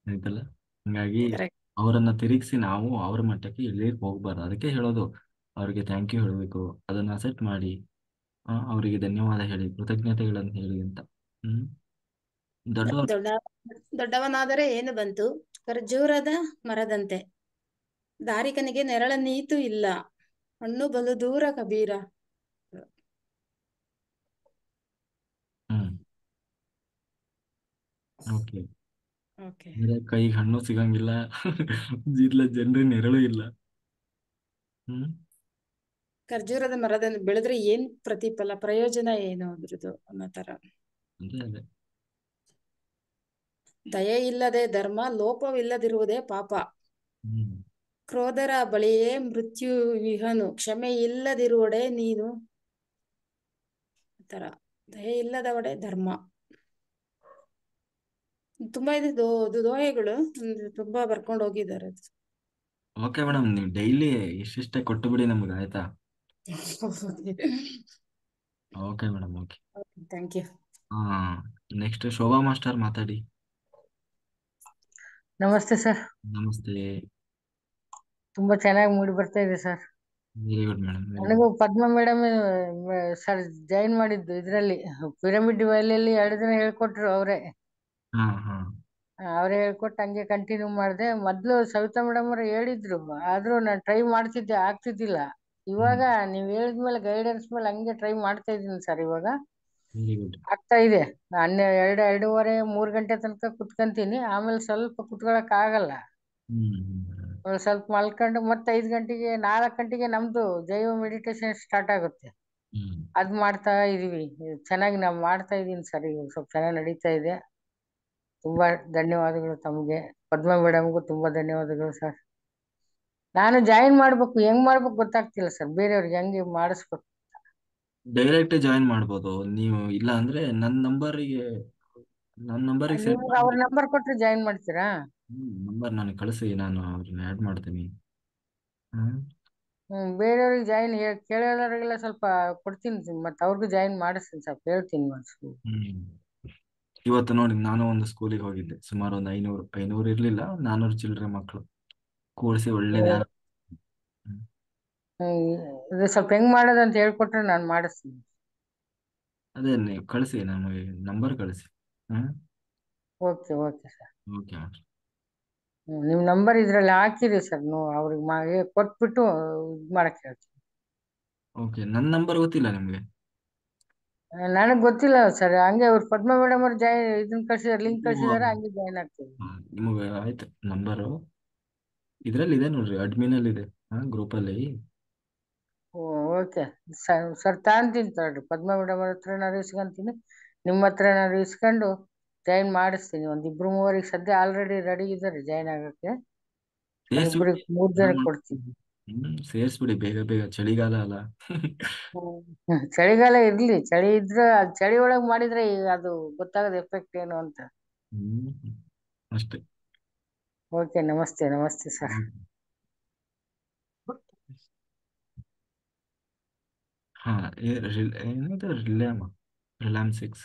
ಆಯ್ತಲ್ಲ. ಹಂಗಾಗಿ ಕರೆಕ್ಟ್. ಅವರನ್ನ ತಿರುಗಿಸಿ ನಾವು ಅವ್ರ ಮಟ್ಟಕ್ಕೆ ಇಳಿಯಕ್ ಹೋಗ್ಬಾರ್ದು. ಅದಕ್ಕೆ ಹೇಳೋದು ಅವ್ರಿಗೆ ಥ್ಯಾಂಕ್ ಯು ಹೇಳಬೇಕು, ಅದನ್ನ ಅಸೆಪ್ಟ್ ಮಾಡಿ ಅವರಿಗೆ ಧನ್ಯವಾದ ಹೇಳಿ, ಕೃತಜ್ಞತೆಗಳನ್ನು ಹೇಳಿ ಅಂತ. ಹ್ಮ್ ದೊಡ್ಡವ್ರು ದೊಡ್ಡ ದೊಡ್ಡವನಾದರೆ ಏನು ಬಂತು, ಖರ್ಜೂರದ ಮರದಂತೆ ದಾರಿಕನಿಗೆ ನೆರಳನ್ನೀತು ಇಲ್ಲ, ಹಣ್ಣು ಬಲು ದೂರ ಕಬೀರ. ಹ್ಮ್ ಓಕೆ. ಓಕೆ. ಅಂದ್ರೆ ಕೈಗೆ ಹಣ್ಣು ಸಿಗಂಗಿಲ್ಲ, ಇಲ್ಲ ಜನರಿಗೆ ನೆರಳು ಇಲ್ಲ. ಹ್ಮ್ ಖರ್ಜೂರದ ಮರದಂತೆ ಬೆಳೆದ್ರೆ ಏನ್ ಪ್ರತಿಫಲ, ಪ್ರಯೋಜನ ಏನು ಅದ್ರದ್ದು ಅನ್ನೋ ತರ. ಅದೇ ದಯೆ ಇಲ್ಲದೆ ಧರ್ಮ, ಲೋಪವಿಲ್ಲದಿರುವುದೇ ಪಾಪ. ಹ್ಮ್ ಕ್ರೋಧರ ಬಳಿಯೇ ಮೃತ್ಯು ವಿಹನು, ಕ್ಷಮೆ ಇಲ್ಲದಿರುವಡೆ ನೀನು. ತರ ದಯೆ ಇಲ್ಲದವಡೆ ಧರ್ಮ. ತುಂಬಾ ಇದೆ ದೋಹೆಗಳು, ತುಂಬಾ ಬರ್ಕೊಂಡು ಹೋಗಿದ್ದಾರೆ. ಓಕೆ ಮೇಡಮ್, ನೀವು ಡೈಲಿ ಇಷ್ಟಿಷ್ಟೇ ಕೊಟ್ಟು ಬಿಡಿ ನಮ್ಗೆ, ಆಯ್ತಾ? Okay madam, okay. Thank you. ಹಾ, ನೆಕ್ಸ್ಟ್ ಶೋಭಾ ಮಾಸ್ಟರ್ ಮಾತಾಡಿ. ನಮಸ್ತೆ ಸರ್. ನಮಸ್ತೆ. ತುಂಬಾ ಚೆನ್ನಾಗಿ ಮೂಡಿ ಬರ್ತಾ ಇದೆ sir. Very good madam, very ನನಗೂ good. Padma madam sir join ಮಾಡಿದ್ದು ಇದರಲ್ಲಿ ಪಿರಮಿಡ್ ವ್ಯಾಲಿಯಲ್ಲಿ 2 ದಿನ ಹೇಳ್ಕೊಟ್ರು ಅವರೇ. ಹಾ ಹಾ ಅವರೇ ಹೇಳ್ಕೊಟ್ಟು ಹಂಗೆ ಕಂಟಿನ್ಯೂ ಮಾಡಿದೆ. ಮೊದ್ಲು ಸವಿತಾ ಮೇಡಮ್ ಅವರು ಹೇಳಿದ್ರು, ಆದ್ರೂ ನಾನು ಟ್ರೈ ಮಾಡ್ತಿದ್ದೆ, ಆಗ್ತಿದ್ದಿಲ್ಲ. ಇವಾಗ ನೀವ್ ಹೇಳಿದ್ಮೇಲೆ ಗೈಡೆನ್ಸ್ ಮೇಲೆ ಹಂಗೆ ಟ್ರೈ ಮಾಡ್ತಾ ಇದ್ದೀನಿ ಸರ್. ಇವಾಗ ವೆರಿ ಗುಡ್. ಆಗ್ತಾ ಇದೆ. 2:30 3 ಗಂಟೆ ತನಕ ಕುತ್ಕೊಂತೀನಿ, ಆಮೇಲೆ ಸ್ವಲ್ಪ ಕುತ್ಕೊಳಕ್ ಆಗಲ್ಲ. ಸ್ವಲ್ಪ ಮಲ್ಕೊಂಡು ಮತ್ತೆ 5 ಗಂಟೆಗೆ 4 ಗಂಟೆಗೆ ನಮ್ದು ಜೈವ ಮೆಡಿಟೇಷನ್ ಸ್ಟಾರ್ಟ್ ಆಗುತ್ತೆ. ಅದ್ ಮಾಡ್ತಾ ಇದೀವಿ. ಚೆನ್ನಾಗಿ ನಾವು ಮಾಡ್ತಾ ಇದೀನಿ ಸರ್. ಈಗ ಸ್ವಲ್ಪ ಚೆನ್ನಾಗಿ ನಡೀತಾ ಇದೆ. ತುಂಬಾ ಧನ್ಯವಾದಗಳು ತಮಗೆ. ಪದ್ಮ ಮೇಡಮ್ಗೂ ತುಂಬಾ ಧನ್ಯವಾದಗಳು ಸರ್. ನಾನು ಜಾಯಿನ್ ಮಾಡ್ಬೇಕು, ಹೆಂಗ್ ಮಾಡ್ಬೇಕು ಗೊತ್ತಾಗ್ತಿಲ್ಲ ಸರ್. ಬೇರೆಯವ್ರಿಗೆ ಹೆಂಗೆ ಮಾಡಿಸ್ಬೇಕು? ಡೈರೆಕ್ಟ್ ಜಾಯಿನ್ ಮಾಡ್ಬೋದು ನೀವು, ಇಲ್ಲ ಅಂದ್ರೆ ನನ್ನ ನಂಬರಿಗೆ ಸೆಂಡ್ ನೀವು ಅವ್ರ ಮಾಡಿ. ನಂಬರ್ ಕೊಟ್ರೆ ಜಾಯಿನ್ ಮಾಡ್ತೀರಾ? ನಂಬರ್ ನನಗೆ ಕಳಿಸಿ, ನಾನು ಅವ್ರನ್ನ ಆ್ಯಡ್ ಮಾಡ್ತೀನಿ. ಬೇರೆಯವ್ರಿಗೆ ಜಾಯಿನ್ ಕೇಳೋರಿಗೆಲ್ಲ ಸ್ವಲ್ಪ ಕೊಡ್ತೀನಿ, ಮತ್ತೆ ಅವ್ರಿಗೂ ಜಾಯಿನ್ ಮಾಡಿಸ್ತೀನಿ, ಸ್ವಲ್ಪ ಹೇಳ್ತೀನಿ ಮಾಡಿಸ್ತೀನಿ. ಇವತ್ತು ನೋಡಿ, ನಾನು ಒಂದು ಸ್ಕೂಲಿಗೆ ಹೋಗಿದ್ದೆ. ಸುಮಾರು ಒಂದು 500 ಇರ್ಲಿಲ್ಲ, 400 ಚಿಲ್ಲರೆ ಮಕ್ಕಳು ಕೂರಿಸಿ ಒಳ್ಳೆ ಧ್ಯಾನ. ಇದು ಸ್ವಲ್ಪ ಹೆಂಗ್ ಮಾಡೋದು ಅಂತ ಹೇಳ್ಕೊಟ್ರೆ ನಾನು ಮಾಡಿಸ್ತೀನಿ. ಅದೇ ನೀವು ಕಳಿಸಿ, ನಮಗೆ ನಂಬರ್ ಕಳಿಸಿ. Okay okay sir. ಓಕೆ. ನಿಮ್ ನಂಬರ್ ಇದ್ರಲ್ಲಿ ಹಾಕಿರಿ ಸರ್. ಅವ್ರಿಗೆ ಕೊಟ್ಬಿಟ್ಟು ಇದು ಮಾಡಕ್ ಹೇಳ್ತೀನಿ. ಓಕೆ, ನನ್ನ ನಂಬರ್ ಗೊತ್ತಿಲ್ಲ ನಿಮ್ಗೆ? ನನಗ್ ಗೊತ್ತಿಲ್ಲ ಸರ್. ಹಂಗೆ ಅವ್ರು ಪದ್ಮ ಮೇಡಮ್ ಅವ್ರು ಇದನ್ನ ಕಳ್ಸಿದಾರೆ, ಲಿಂಕ್ ಕಳ್ಸಿದಾರೆ, ಹಂಗೆ ಜಾಯಿನ್ ಆಗ್ತೀವಿ. ನಿಮಗೆ ಆಯ್ತು ನಂಬರು ಇದ್ರಲ್ಲಿ ಇದೆ ನೋಡ್ರಿ, ಅಡ್ಮಿನ್ ಅಲ್ಲಿ ಇದೆ, ಗ್ರೂಪ್ ಅಲ್ಲಿ. ಓಕೆ ಸರ್, ತಾಂತೀನಿ ತಗೊಳ್ರಿ. ಪದ್ಮ ಮೇಡಮ್ ಅವ್ರ ಹತ್ರನಾರು ಇಸ್ಕೊಂತೀನಿ, ನಿಮ್ಮ ಹತ್ರನಾರು ಇಸ್ಕೊಂಡು ಜಾಯಿನ್ ಮಾಡಿಸ್ತೀನಿ. 1 2 3 ಸದ್ಯ ಆಲ್ರೆಡಿ ರೆಡಿ ಇದ್ದಾರೆ ಜಾಯಿನ್ ಆಗಕ್ಕೆ. ಸೇರಿಸ್ಬಿಡಿ. 3 ಜನ ಕೊಡ್ತೀನಿ. ಸೇರಿಸ್ಬಿಡಿ ಬೇಗ ಬೇಗ, ಚಳಿಗಾಲ ಅಲ್ಲ. ಚಳಿಗಾಲ ಇರ್ಲಿ, ಚಳಿ ಇದ್ರೆ ಚಳಿ ಒಳಗ್ ಮಾಡಿದ್ರೆ ಅದು ಗೊತ್ತಾಗದ ಎಫೆಕ್ಟ್ ಏನು ಅಂತ. ಅಷ್ಟೇ. ಓಕೆ, ನಮಸ್ತೆ. ನಮಸ್ತೆ ಸರ್. ಹಾ, ಏನಿದೆ ರಿಲಯನ್ಸ್ 6.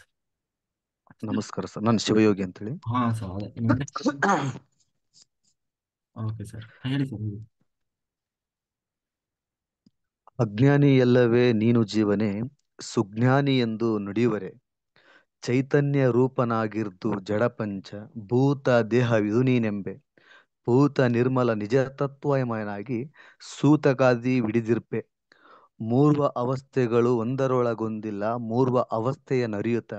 ನಮಸ್ಕಾರ ಸರ್, ನಾನು ಶಿವಯೋಗಿ ಅಂತೇಳಿ. ಹಾ ಸರ್, ಅದೇ ನಿಮ್ದೆ. ಓಕೆ ಸರ್, ಹೇಳಿ ಸರ್. ಅಜ್ಞಾನಿ ಎಲ್ಲವೇ ನೀನು ಜೀವನೇ, ಸುಜ್ಞಾನಿ ಎಂದು ನುಡಿಯುವರೆ. ಚೈತನ್ಯ ರೂಪನಾಗಿರ್ದು ಜಡಪಂಚ, ಭೂತ ದೇಹವಿದು ನೀನೆಂಬೆ. ಭೂತ ನಿರ್ಮಲ ನಿಜ ತತ್ವಮಯನಾಗಿ ಸೂತಕಾದಿ ವಿಡಿದಿರ್ಪೆ. ಮೂರ್ವ ಅವಸ್ಥೆಗಳು ಒಂದರೊಳಗೊಂದಿಲ್ಲ, ಮೂರ್ವ ಅವಸ್ಥೆಯ ನರಿಯುತ್ತ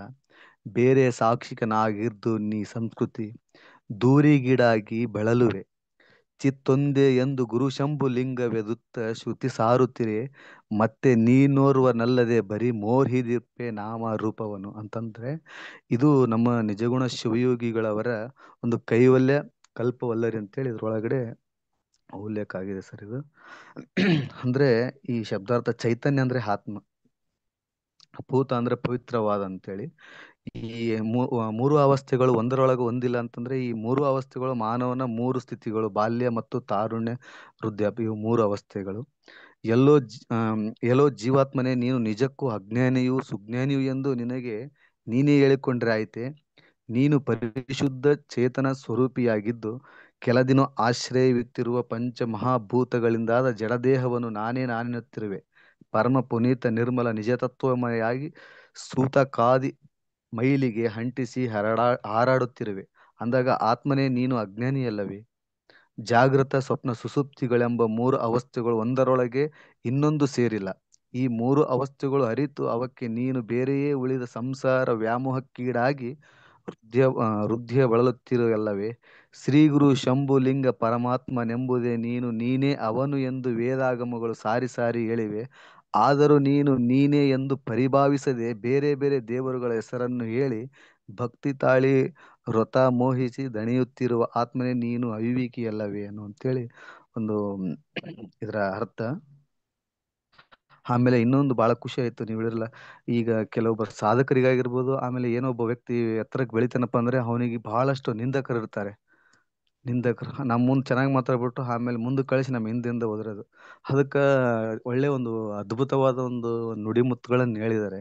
ಬೇರೆ ಸಾಕ್ಷಿಕನಾಗಿರ್ದು ನೀ ಸಂಸ್ಕೃತಿ ದೂರಿಗೀಡಾಗಿ ಬಳಲುವೆ. ಚಿತ್ತೊಂದೇ ಎಂದು ಗುರು ಶಂಭು ಲಿಂಗವೆದುತ್ತ ಶ್ರುತಿ ಸಾರುತ್ತಿರೆ, ಮತ್ತೆ ನೀನೋರ್ವನಲ್ಲದೆ ಬರೀ ಮೋಹಿದಿಪ್ಪೆ ನಾಮ ರೂಪವನು ಅಂತಂದ್ರೆ, ಇದು ನಮ್ಮ ನಿಜಗುಣ ಶಿವಯೋಗಿಗಳವರ ಒಂದು ಕೈವಲ್ಯ ಕಲ್ಪವಲ್ಲರಿ ಅಂತೇಳಿ ಇದ್ರೊಳಗಡೆ ಉಲ್ಲೇಖ ಆಗಿದೆ ಸರ್ ಇದು. ಅಂದ್ರೆ ಈ ಶಬ್ದಾರ್ಥ ಚೈತನ್ಯ ಅಂದ್ರೆ ಆತ್ಮ, ಭೂತ ಅಂದ್ರೆ ಪವಿತ್ರವಾದ ಅಂತೇಳಿ. ಈ ಮೂರು ಅವಸ್ಥೆಗಳು ಒಂದರೊಳಗೆ ಒಂದಿಲ್ಲ ಅಂತಂದ್ರೆ, ಈ ಮೂರು ಅವಸ್ಥೆಗಳು ಮಾನವನ ಮೂರು ಸ್ಥಿತಿಗಳು: ಬಾಲ್ಯ ಮತ್ತು ತಾರುಣ್ಯ, ವೃದ್ಧಾಪ್ಯ, ಇವು ಮೂರು ಅವಸ್ಥೆಗಳು. ಎಲ್ಲೋ ಜೀವಾತ್ಮನೇ, ನೀನು ನಿಜಕ್ಕೂ ಅಜ್ಞಾನಿಯೂ ಸುಜ್ಞಾನಿಯೂ ಎಂದು ನಿನಗೆ ನೀನೇ ಹೇಳಿಕೊಂಡ್ರೆ ಆಯ್ತೆ. ನೀನು ಪರಿಶುದ್ಧ ಚೇತನ ಸ್ವರೂಪಿಯಾಗಿದ್ದು, ಕೆಲ ದಿನ ಆಶ್ರಯವಿತ್ತಿರುವ ಪಂಚ ಮಹಾಭೂತಗಳಿಂದಾದ ಜಡದೇಹವನ್ನು ನಾನೆನ್ನುತ್ತಿರುವೆ. ಪರಮ ಪುನೀತ ನಿರ್ಮಲ ನಿಜತತ್ವಮಯಾಗಿ ಸೂತಕಾದಿ ಮೈಲಿಗೆ ಅಂಟಿಸಿ ಹಾರಾಡುತ್ತಿರುವೆ. ಅಂದಾಗ ಆತ್ಮನೇ, ನೀನು ಅಜ್ಞಾನಿಯಲ್ಲವೇ? ಜಾಗೃತ, ಸ್ವಪ್ನ, ಸುಸುಪ್ತಿಗಳೆಂಬ ಮೂರು ಅವಸ್ಥೆಗಳು ಒಂದರೊಳಗೆ ಇನ್ನೊಂದು ಸೇರಿಲ್ಲ. ಈ ಮೂರು ಅವಸ್ಥೆಗಳು ಅರಿತು ಅವಕ್ಕೆ ನೀನು ಬೇರೆಯೇ ಉಳಿದ ಸಂಸಾರ ವ್ಯಾಮೋಹಕ್ಕೀಡಾಗಿ ವೃದ್ಧಿಯ ಬಳಲುತ್ತಿರುವಲ್ಲವೇ? ಶ್ರೀಗುರು ಶಂಭುಲಿಂಗ ಪರಮಾತ್ಮನೆಂಬುದೇ ನೀನೇ ಅವನು ಎಂದು ವೇದಾಗಮಗಳು ಸಾರಿ ಸಾರಿ ಹೇಳಿವೆ. ಆದರೂ ನೀನು ನೀನೇ ಎಂದು ಪರಿಭಾವಿಸದೆ ಬೇರೆ ಬೇರೆ ದೇವರುಗಳ ಹೆಸರನ್ನು ಹೇಳಿ ಭಕ್ತಿ ತಾಳಿ ವ್ರತ ಮೋಹಿಸಿ ದಣಿಯುತ್ತಿರುವ ಆತ್ಮನೇ, ನೀನು ಅವಿವೇಕಿಯಲ್ಲವೇ ಅಂತೇಳಿ ಒಂದು ಇದರ ಅರ್ಥ. ಆಮೇಲೆ ಇನ್ನೊಂದು ಬಹಳ ಖುಷಿ ಆಯ್ತು, ನೀವು ಹೇಳಿರಲ್ಲ, ಈಗ ಕೆಲವೊಬ್ಬರು ಸಾಧಕರಿಗಾಗಿರ್ಬೋದು, ಆಮೇಲೆ ಏನೋ ಒಬ್ಬ ವ್ಯಕ್ತಿ ಎತ್ತರಕ್ಕೆ ಬೆಳಿತಾನಪ್ಪ ಅಂದ್ರೆ ಅವನಿಗೆ ಬಹಳಷ್ಟು ನಿಂದಕರು ಇರ್ತಾರೆ. ನಮ್ಮ ಮುಂದೆ ಚೆನ್ನಾಗಿ ಮಾತಾಡ್ಬಿಟ್ಟು ಆಮೇಲೆ ಮುಂದೆ ಕಳಿಸಿ ನಮ್ಮ ಹಿಂದಿಂದ ಹೋದ್ರದು. ಅದಕ್ಕೆ ಒಳ್ಳೆ ಒಂದು ಅದ್ಭುತವಾದ ಒಂದು ನುಡಿಮುತ್ತುಗಳನ್ನು ಹೇಳಿದ್ದಾರೆ.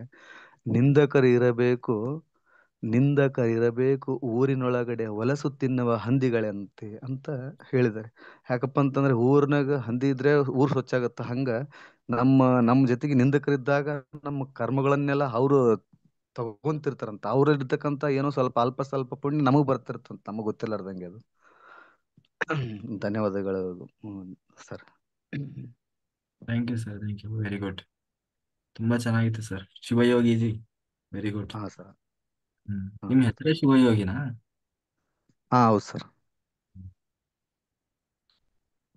ನಿಂದಕರಿರಬೇಕು ಊರಿನೊಳಗಡೆ ಹೊಲಸು ತಿನ್ನುವ ಹಂದಿಗಳಂತೆ ಅಂತ ಹೇಳಿದ್ದಾರೆ. ಯಾಕಪ್ಪ ಅಂತಂದ್ರೆ ಊರಿನಾಗ ಹಂದಿ ಇದ್ರೆ ಊರು ಸ್ವಚ್ಛ ಆಗತ್ತ. ಹಂಗ ನಮ್ಮ ಜೊತೆಗೆ ನಿಂದಕರಿದ್ದಾಗ ನಮ್ಮ ಕರ್ಮಗಳನ್ನೆಲ್ಲ ಅವರು ತಗೊಂತಿರ್ತಾರಂತ. ಅವ್ರಲ್ಲಿರ್ತಕ್ಕಂಥ ಏನೋ ಸ್ವಲ್ಪ ಅಲ್ಪ ಸ್ವಲ್ಪ ಪುಣ್ಯ ನಮಗ್ ಬರ್ತಿರ್ತಂತ, ನಮಗ್ ಗೊತ್ತಿಲ್ಲಾರ್ದಂಗೆ ಅದು. ಧನ್ಯವಾದಗಳು sir. Thank you sir, thank you, very good. ತುಂಬಾ ಚೆನ್ನಾಗಿತ್ತು ಸರ್. ಶಿವಯೋಗಿಜಿ, ವೆರಿ ಗುಡ್. ಹಾ ಸರ್. ನಿಮ್ಮ ಹೆಸರೇ ಶಿವಯೋಗಿನಾ? ಹಾ ಹೌದು ಸರ್.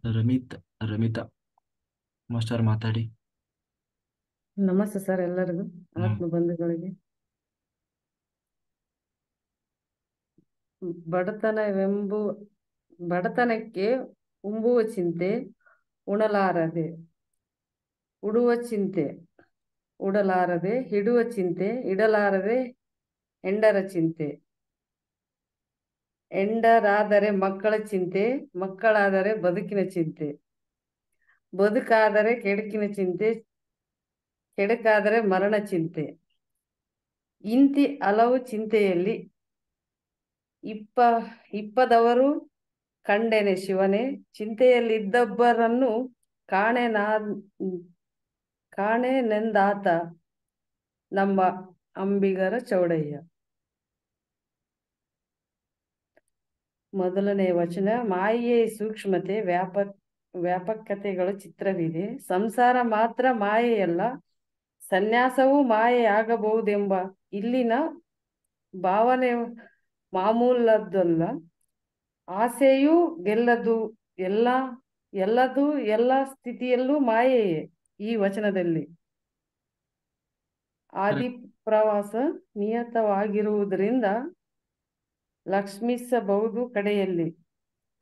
ರಮಿತಾ ಮಾಸ್ಟರ್ ಮಾತಾಡಿ. ನಮಸ್ತೆ ಸರ್ ಎಲ್ಲರಿಗೂ, ಆತ್ಮ ಬಂಧುಗಳಿಗೆ. ಬಡತನಕ್ಕೆ ಉಂಬುವ ಚಿಂತೆ ಉಣಲಾರದೆ, ಉಡುವ ಚಿಂತೆ ಉಡಲಾರದೆ, ಹಿಡುವ ಚಿಂತೆ ಇಡಲಾರದೆ, ಹೆಂಡರ ಚಿಂತೆ, ಹೆಂಡರಾದರೆ ಮಕ್ಕಳ ಚಿಂತೆ, ಮಕ್ಕಳಾದರೆ ಬದುಕಿನ ಚಿಂತೆ, ಬದುಕಾದರೆ ಕೆಡುಕಿನ ಚಿಂತೆ, ಕೆಡುಕಾದರೆ ಮರಣ ಚಿಂತೆ. ಇಂತಿ ಹಲವು ಚಿಂತೆಯಲ್ಲಿ ಇಪ್ಪದವರು ಕಂಡೆನೆ ಶಿವನೇ, ಚಿಂತೆಯಲ್ಲಿದ್ದಬ್ಬರನ್ನು ಕಾಣೆನೆಂದಾತ ನಮ್ಮ ಅಂಬಿಗರ ಚೌಡಯ್ಯ. ಮೊದಲನೇ ವಚನ: ಮಾಯೆಯ ಸೂಕ್ಷ್ಮತೆ ವ್ಯಾಪಕತೆಗಳ ಚಿತ್ರವಿದೆ. ಸಂಸಾರ ಮಾತ್ರ ಮಾಯೆಯಲ್ಲ, ಸನ್ಯಾಸವೂ ಮಾಯೆಯಾಗಬಹುದೆಂಬ ಇಲ್ಲಿನ ಭಾವನೆ ಮಾಮೂಲದ್ದಲ್ಲ. ಆಸೆಯೂ ಗೆಲ್ಲದು, ಎಲ್ಲ ಸ್ಥಿತಿಯಲ್ಲೂ ಮಾಯೆಯೇ ಈ ವಚನದಲ್ಲಿ. ಆದಿ ಪ್ರವಾಸ ನಿಯತವಾಗಿರುವುದರಿಂದ ಲಕ್ಷ್ಮಿಸಬಹುದು ಕಡೆಯಲ್ಲಿ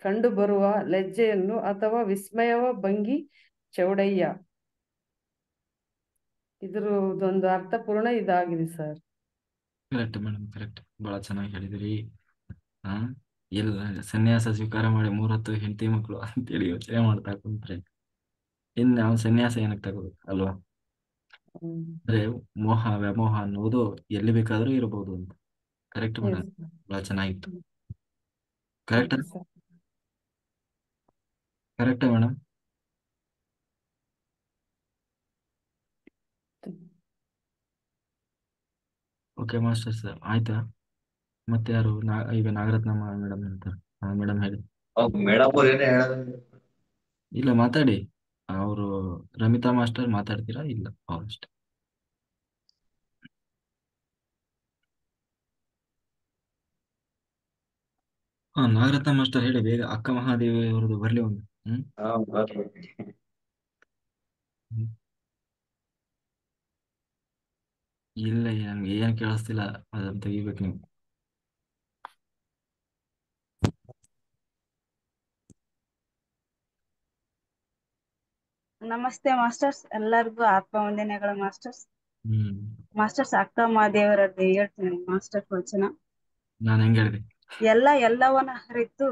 ಕಂಡುಬರುವ ಲಜ್ಜೆಯನ್ನು ಅಥವಾ ವಿಸ್ಮಯವ ಭಂಗಿ ಚೌಡಯ್ಯ. ಇದ್ರದೊಂದು ಅರ್ಥಪೂರ್ಣ ಇದಾಗಿದೆ ಸರ್. Correct madam, correct. ಬಹಳ ಚೆನ್ನಾಗಿ ಹೇಳಿದಿರಿ. ಎಲ್ಲ ಸನ್ಯಾಸ ಸ್ವೀಕಾರ ಮಾಡಿ 3 ಹೊತ್ತು ಹೆಂಡತಿ ಮಕ್ಕಳು ಅಂತೇಳಿ ಯೋಚನೆ ಮಾಡ್ತಾ ಕುಂತ್ರೆ ಇನ್ನು ಅವ್ನ ಸನ್ಯಾಸ ಏನಕ್ಕೆ ತಗೋಬೇಕು ಅಲ್ವಾ? ಅಂದ್ರೆ ಮೋಹ ವ್ಯಾಮೋಹ ಅನ್ನುವುದು ಎಲ್ಲಿ ಬೇಕಾದ್ರೂ ಇರಬಹುದು ಅಂತ. ಕರೆಕ್ಟ್ ಮೇಡಮ್, ಬಹಳ ಚೆನ್ನಾಗಿತ್ತು. ಕರೆಕ್ಟ್ ಕರೆಕ್ಟಾ ಮೇಡಮ್? ಓಕೆ ಮಾಸ್ಟರ್ ಸರ್, ಆಯ್ತಾ? ಮತ್ತೆ ಯಾರು ಈಗ ನಾಗರತ್ನಮ್ಮ ಮೇಡಮ್ ಹೇಳ್ತಾರೆ. ಮೇಡಮ್ ಹೇಳಿ. ಮೇಡಮ್ ಅವ್ರು ಏನೇ ಹೇಳೋದು? ಇಲ್ಲ ಮಾತಾಡಿ. ಅವರು ರಮಿತಾ ಮಾಸ್ಟರ್ ಮಾತಾಡ್ತೀರಾ? ಇಲ್ಲ ಅವರಷ್ಟೇ. ಹಾ, ನಾಗರತ್ನ ಮಾಸ್ಟರ್ ಹೇಳಿ ಬೇಗ, ಅಕ್ಕ ಮಹಾದೇವಿ ಅವರದ್ದು ಬರ್ಲಿ ಒಂದು. ಹಾ ಬರ್ಲಿ. ಹ್ಮ್. ಇಲ್ಲ, ನಮ್ಗೆ ಏನ್ ಕೇಳಿಸ್ತಿಲ್ಲ, ಅದನ್ನ ತೆಗಿಬೇಕು ನೀವು. ನಮಸ್ತೆ ಮಾಸ್ಟರ್ಸ್, ಎಲ್ಲರಿಗೂ ಆತ್ಮ ವಂದನೆಗಳು ಮಾಸ್ಟರ್ಸ್. ಹ್ಮ್ ಮಾಸ್ಟರ್ಸ್ ಅಕ್ಕ ಮಹಾದೇವರದ್ದು ಹೇಳ್ತೀನಿ ಮಾಸ್ಟರ್ ವಚನ. ನಾನು ಹೆಂಗ್ ಹೇಳಿದೆ? ಎಲ್ಲವನ್ನ ಅರಿತು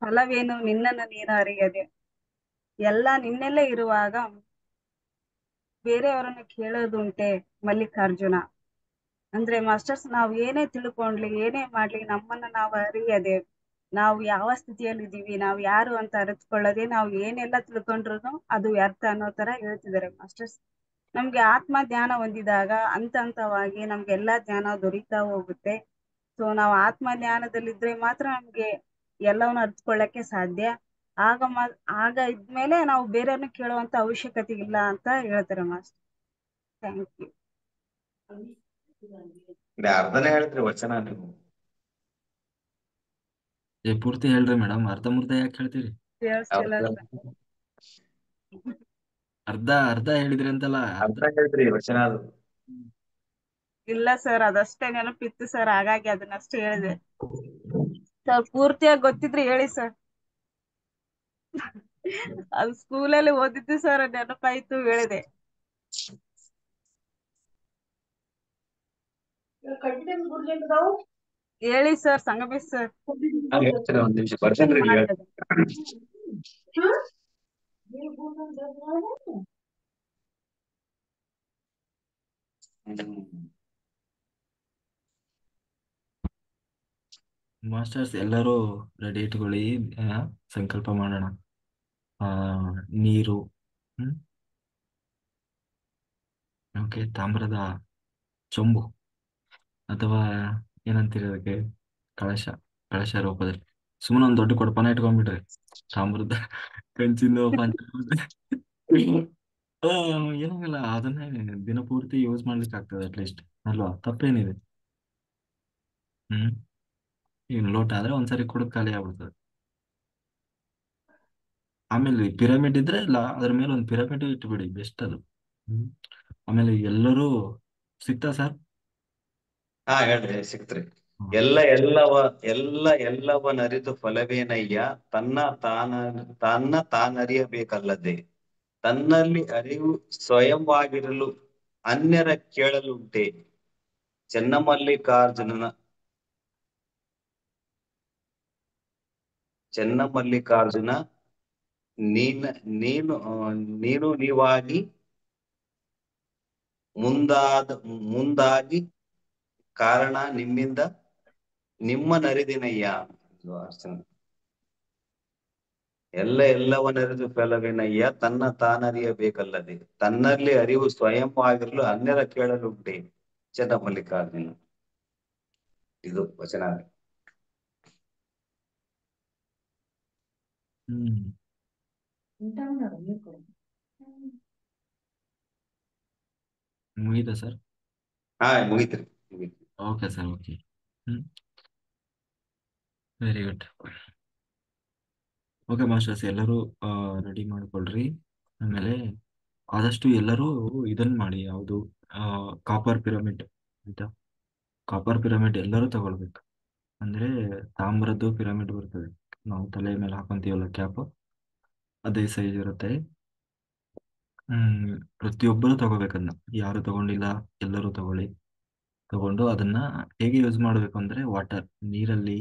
ಫಲವೇನು ನಿನ್ನನ್ನು ನೀನು ಅರಿಯದೆ, ಎಲ್ಲ ನಿನ್ನಲ್ಲೇ ಇರುವಾಗ ಬೇರೆಯವರನ್ನು ಕೇಳೋದುಂಟೆ ಮಲ್ಲಿಕಾರ್ಜುನ. ಅಂದ್ರೆ ಮಾಸ್ಟರ್ಸ್, ನಾವು ಏನೇ ತಿಳ್ಕೊಂಡ್ಲಿ ಏನೇ ಮಾಡ್ಲಿ ನಮ್ಮನ್ನ ನಾವು ಅರಿಯದೆ, ನಾವು ಯಾವ ಸ್ಥಿತಿಯಲ್ಲಿ ಇದೀವಿ, ನಾವು ಯಾರು ಅಂತ ಅರಿತುಕೊಳ್ಳದೆ ನಾವು ಏನೆಲ್ಲ ತಿಳ್ಕೊಂಡ್ರು ಅದು ವ್ಯರ್ಥ ಅನ್ನೋ ತರ ಹೇಳ್ತಿದ್ದಾರೆ ಮಾಸ್ಟರ್ಸ್. ನಮ್ಗೆ ಆತ್ಮ ಜ್ಞಾನ ಹೊಂದಿದಾಗ ಹಂತ ಹಂತವಾಗಿ ನಮ್ಗೆಲ್ಲಾ ಜ್ಞಾನ ದೊರೀತಾ ಹೋಗುತ್ತೆ. ಸೊ ನಾವು ಆತ್ಮ ಜ್ಞಾನದಲ್ಲಿದ್ರೆ ಮಾತ್ರ ನಮ್ಗೆ ಎಲ್ಲವನ್ನ ಅರಿತುಕೊಳ್ಳಕ್ಕೆ ಸಾಧ್ಯ. ಆಗ ಆಗ ಇದ್ಮೇಲೆ ನಾವು ಬೇರೆಯವ್ರನ್ನ ಕೇಳುವಂತ ಅವಶ್ಯಕತೆ ಇಲ್ಲ ಅಂತ ಹೇಳ್ತಾರೆ ಮಾಸ್ಟರ್. Thank you. ಅರ್ಧನೇ ಹೇಳಿದ್ರಿ ವಚನ ನೀವು. ಪೂರ್ತಿ ಹೇಳ್ರಿ ಮೇಡಮ್, ಅರ್ಧ ಮುರ್ಧ ಯಾಕೆ ಹೇಳ್ತೀರಿ? ಕೇಳಿಸ್ತಿಲ್ಲ ಅರ್ಧ ಸರ್. ಅರ್ಧ ಅರ್ಧ ಹೇಳಿದ್ರಿ ಅಂತಲ್ಲ, ಅರ್ಧ. ಅರ್ಧ ಹೇಳಿದ್ರಿ ವಚನ ಅದು. ಇಲ್ಲ ಸರ್, ಅದಷ್ಟೇ ನೆನಪಿತ್ತು ಸರ್, ಹಾಗಾಗಿ ಅದನ್ನಷ್ಟೇ ಹೇಳಿದೆ ಸರ್. ಪೂರ್ತಿಯಾಗಿ ಗೊತ್ತಿದ್ರೆ ಹೇಳಿ ಸರ್. ಅದು ಸ್ಕೂಲಲ್ಲಿ ಓದಿದ್ದು ಸರ್, ನೆನಪಾಯ್ತು ಹೇಳಿದೆ. ಹೇಳಿ ಸರ್ ಸಂಗಮೇಶ್ ಸರ್. ನಾನು ಹೇಳ್ತೇನೆ, ಒಂದ್ ನಿಮಿಷ ಬರ್ತೇನ್ರಿ, ನೀವು ಹೇಳಿ. ಮಾಸ್ಟರ್ಸ್ ಎಲ್ಲರೂ ರೆಡಿ ಇಟ್ಕೊಳ್ಳಿ, ಸಂಕಲ್ಪ ಮಾಡೋಣ. ಆ ನೀರು, ಓಕೆ, ತಾಮ್ರದ ಚೊಂಬು ಅಥವಾ ಏನಂತೀರಿ ಅದಕ್ಕೆ, ಕಳಶ, ಕಳಶ ರೂಪದಲ್ಲಿ ಸುಮ್ಮನೆ ಒಂದು ದೊಡ್ಡ ಕೊಡಪಾನ ಇಟ್ಕೊಂಡ್ಬಿಟ್ರಿ, ತಾಮ್ರದ ಕಂಚಿಂದ ಪಂಚ. ಏನಾಗಲ್ಲ, ಅದನ್ನೇ ದಿನಪೂರ್ತಿ ಯೂಸ್ ಮಾಡ್ಲಿಕ್ಕೆ ಆಗ್ತದೆ ಅಟ್ಲೀಸ್ಟ್, ಅಲ್ವಾ? ತಪ್ಪೇನಿದೆ? ಹ್ಮ್ ಈಗ ಲೋಟ ಆದ್ರೆ ಒಂದ್ಸರಿ ಕುಡಿದು ಖಾಲಿ ಆಗ್ಬಿಡ್ತದೆ. ಆಮೇಲೆ ಪಿರಮಿಡ್ ಇದ್ರೆ ಇಲ್ಲ, ಅದ್ರ ಮೇಲೆ ಒಂದು ಪಿರಮಿಡ್ ಇಟ್ಬಿಡಿ, ಬೆಸ್ಟ್ ಅದು. ಹ್ಮ್ ಆಮೇಲೆ ಎಲ್ಲರೂ ಸಿಗ್ತಾ ಸರ್? ಹಾ ಹೇಳ್ರಿ, ಸಿಕ್ತ್ರಿ. ಎಲ್ಲವನರಿತು ಫಲವೇನಯ್ಯ, ತನ್ನ ತಾನರಿಯಬೇಕಲ್ಲದೆ, ತನ್ನಲ್ಲಿ ಅರಿವು ಸ್ವಯಂವಾಗಿರಲು ಅನ್ಯರ ಕೇಳಲುಂಟೆ. ಚೆನ್ನಮಲ್ಲಿಕಾರ್ಜುನ ನೀನು ನೀವಾಗಿ ಮುಂದಾಗಿ ಕಾರಣ ನಿಮ್ಮಿಂದ ನಿಮ್ಮನರಿದಿನಯ್ಯ. ಎಲ್ಲವನರಿದು ಫಲವೇನಯ್ಯ, ತನ್ನ ತಾನರಿಯಬೇಕಲ್ಲದೆ, ತನ್ನಲ್ಲಿ ಅರಿವು ಸ್ವಯಂವಾಗಿರಲು ಅನ್ಯರ ಕೇಳಲುಂಟೆ. ಚೆನ್ನಮಲ್ಲಿಕಾರ್ಜುನ. ಇದು ವಚನ. ಹ್ಮ್ ಮುಗೀತಾ ಸರ್? ಹಾ ಮುಗಿತ್ರಿ, ಮುಗಿತ್ರಿ. Okay sir, okay. Very good. Okay masters, ಎಲ್ಲರೂ ರೆಡಿ ಮಾಡ್ಕೊಳ್ರಿ. ಆಮೇಲೆ ಆದಷ್ಟು ಎಲ್ಲರೂ ಇದನ್ನ ಮಾಡಿ, ಯಾವುದು, ಕಾಪರ್ ಪಿರಮಿಡ್, ಆಯ್ತಾ? ಕಾಪರ್ ಪಿರಮಿಡ್ ಎಲ್ಲರೂ ತಗೊಳ್ಬೇಕು. ಅಂದ್ರೆ ತಾಮ್ರದ್ದು ಪಿರಮಿಡ್ ಬರ್ತದೆ, ನಾವು ತಲೆ ಮೇಲೆ ಹಾಕೊಂತೀವಲ್ಲ ಕ್ಯಾಪ್, ಅದೇ ಸೈಜ್ ಇರುತ್ತೆ. ಪ್ರತಿಯೊಬ್ಬರು ತಗೋಬೇಕನ್ನ, ಯಾರು ತಗೊಂಡಿಲ್ಲ ಎಲ್ಲರೂ ತಗೊಳ್ಳಿ. ತಗೊಂಡು ಅದನ್ನ ಹೇಗೆ ಯೂಸ್ ಮಾಡಬೇಕು ಅಂದ್ರೆ, ನೀರಲ್ಲಿ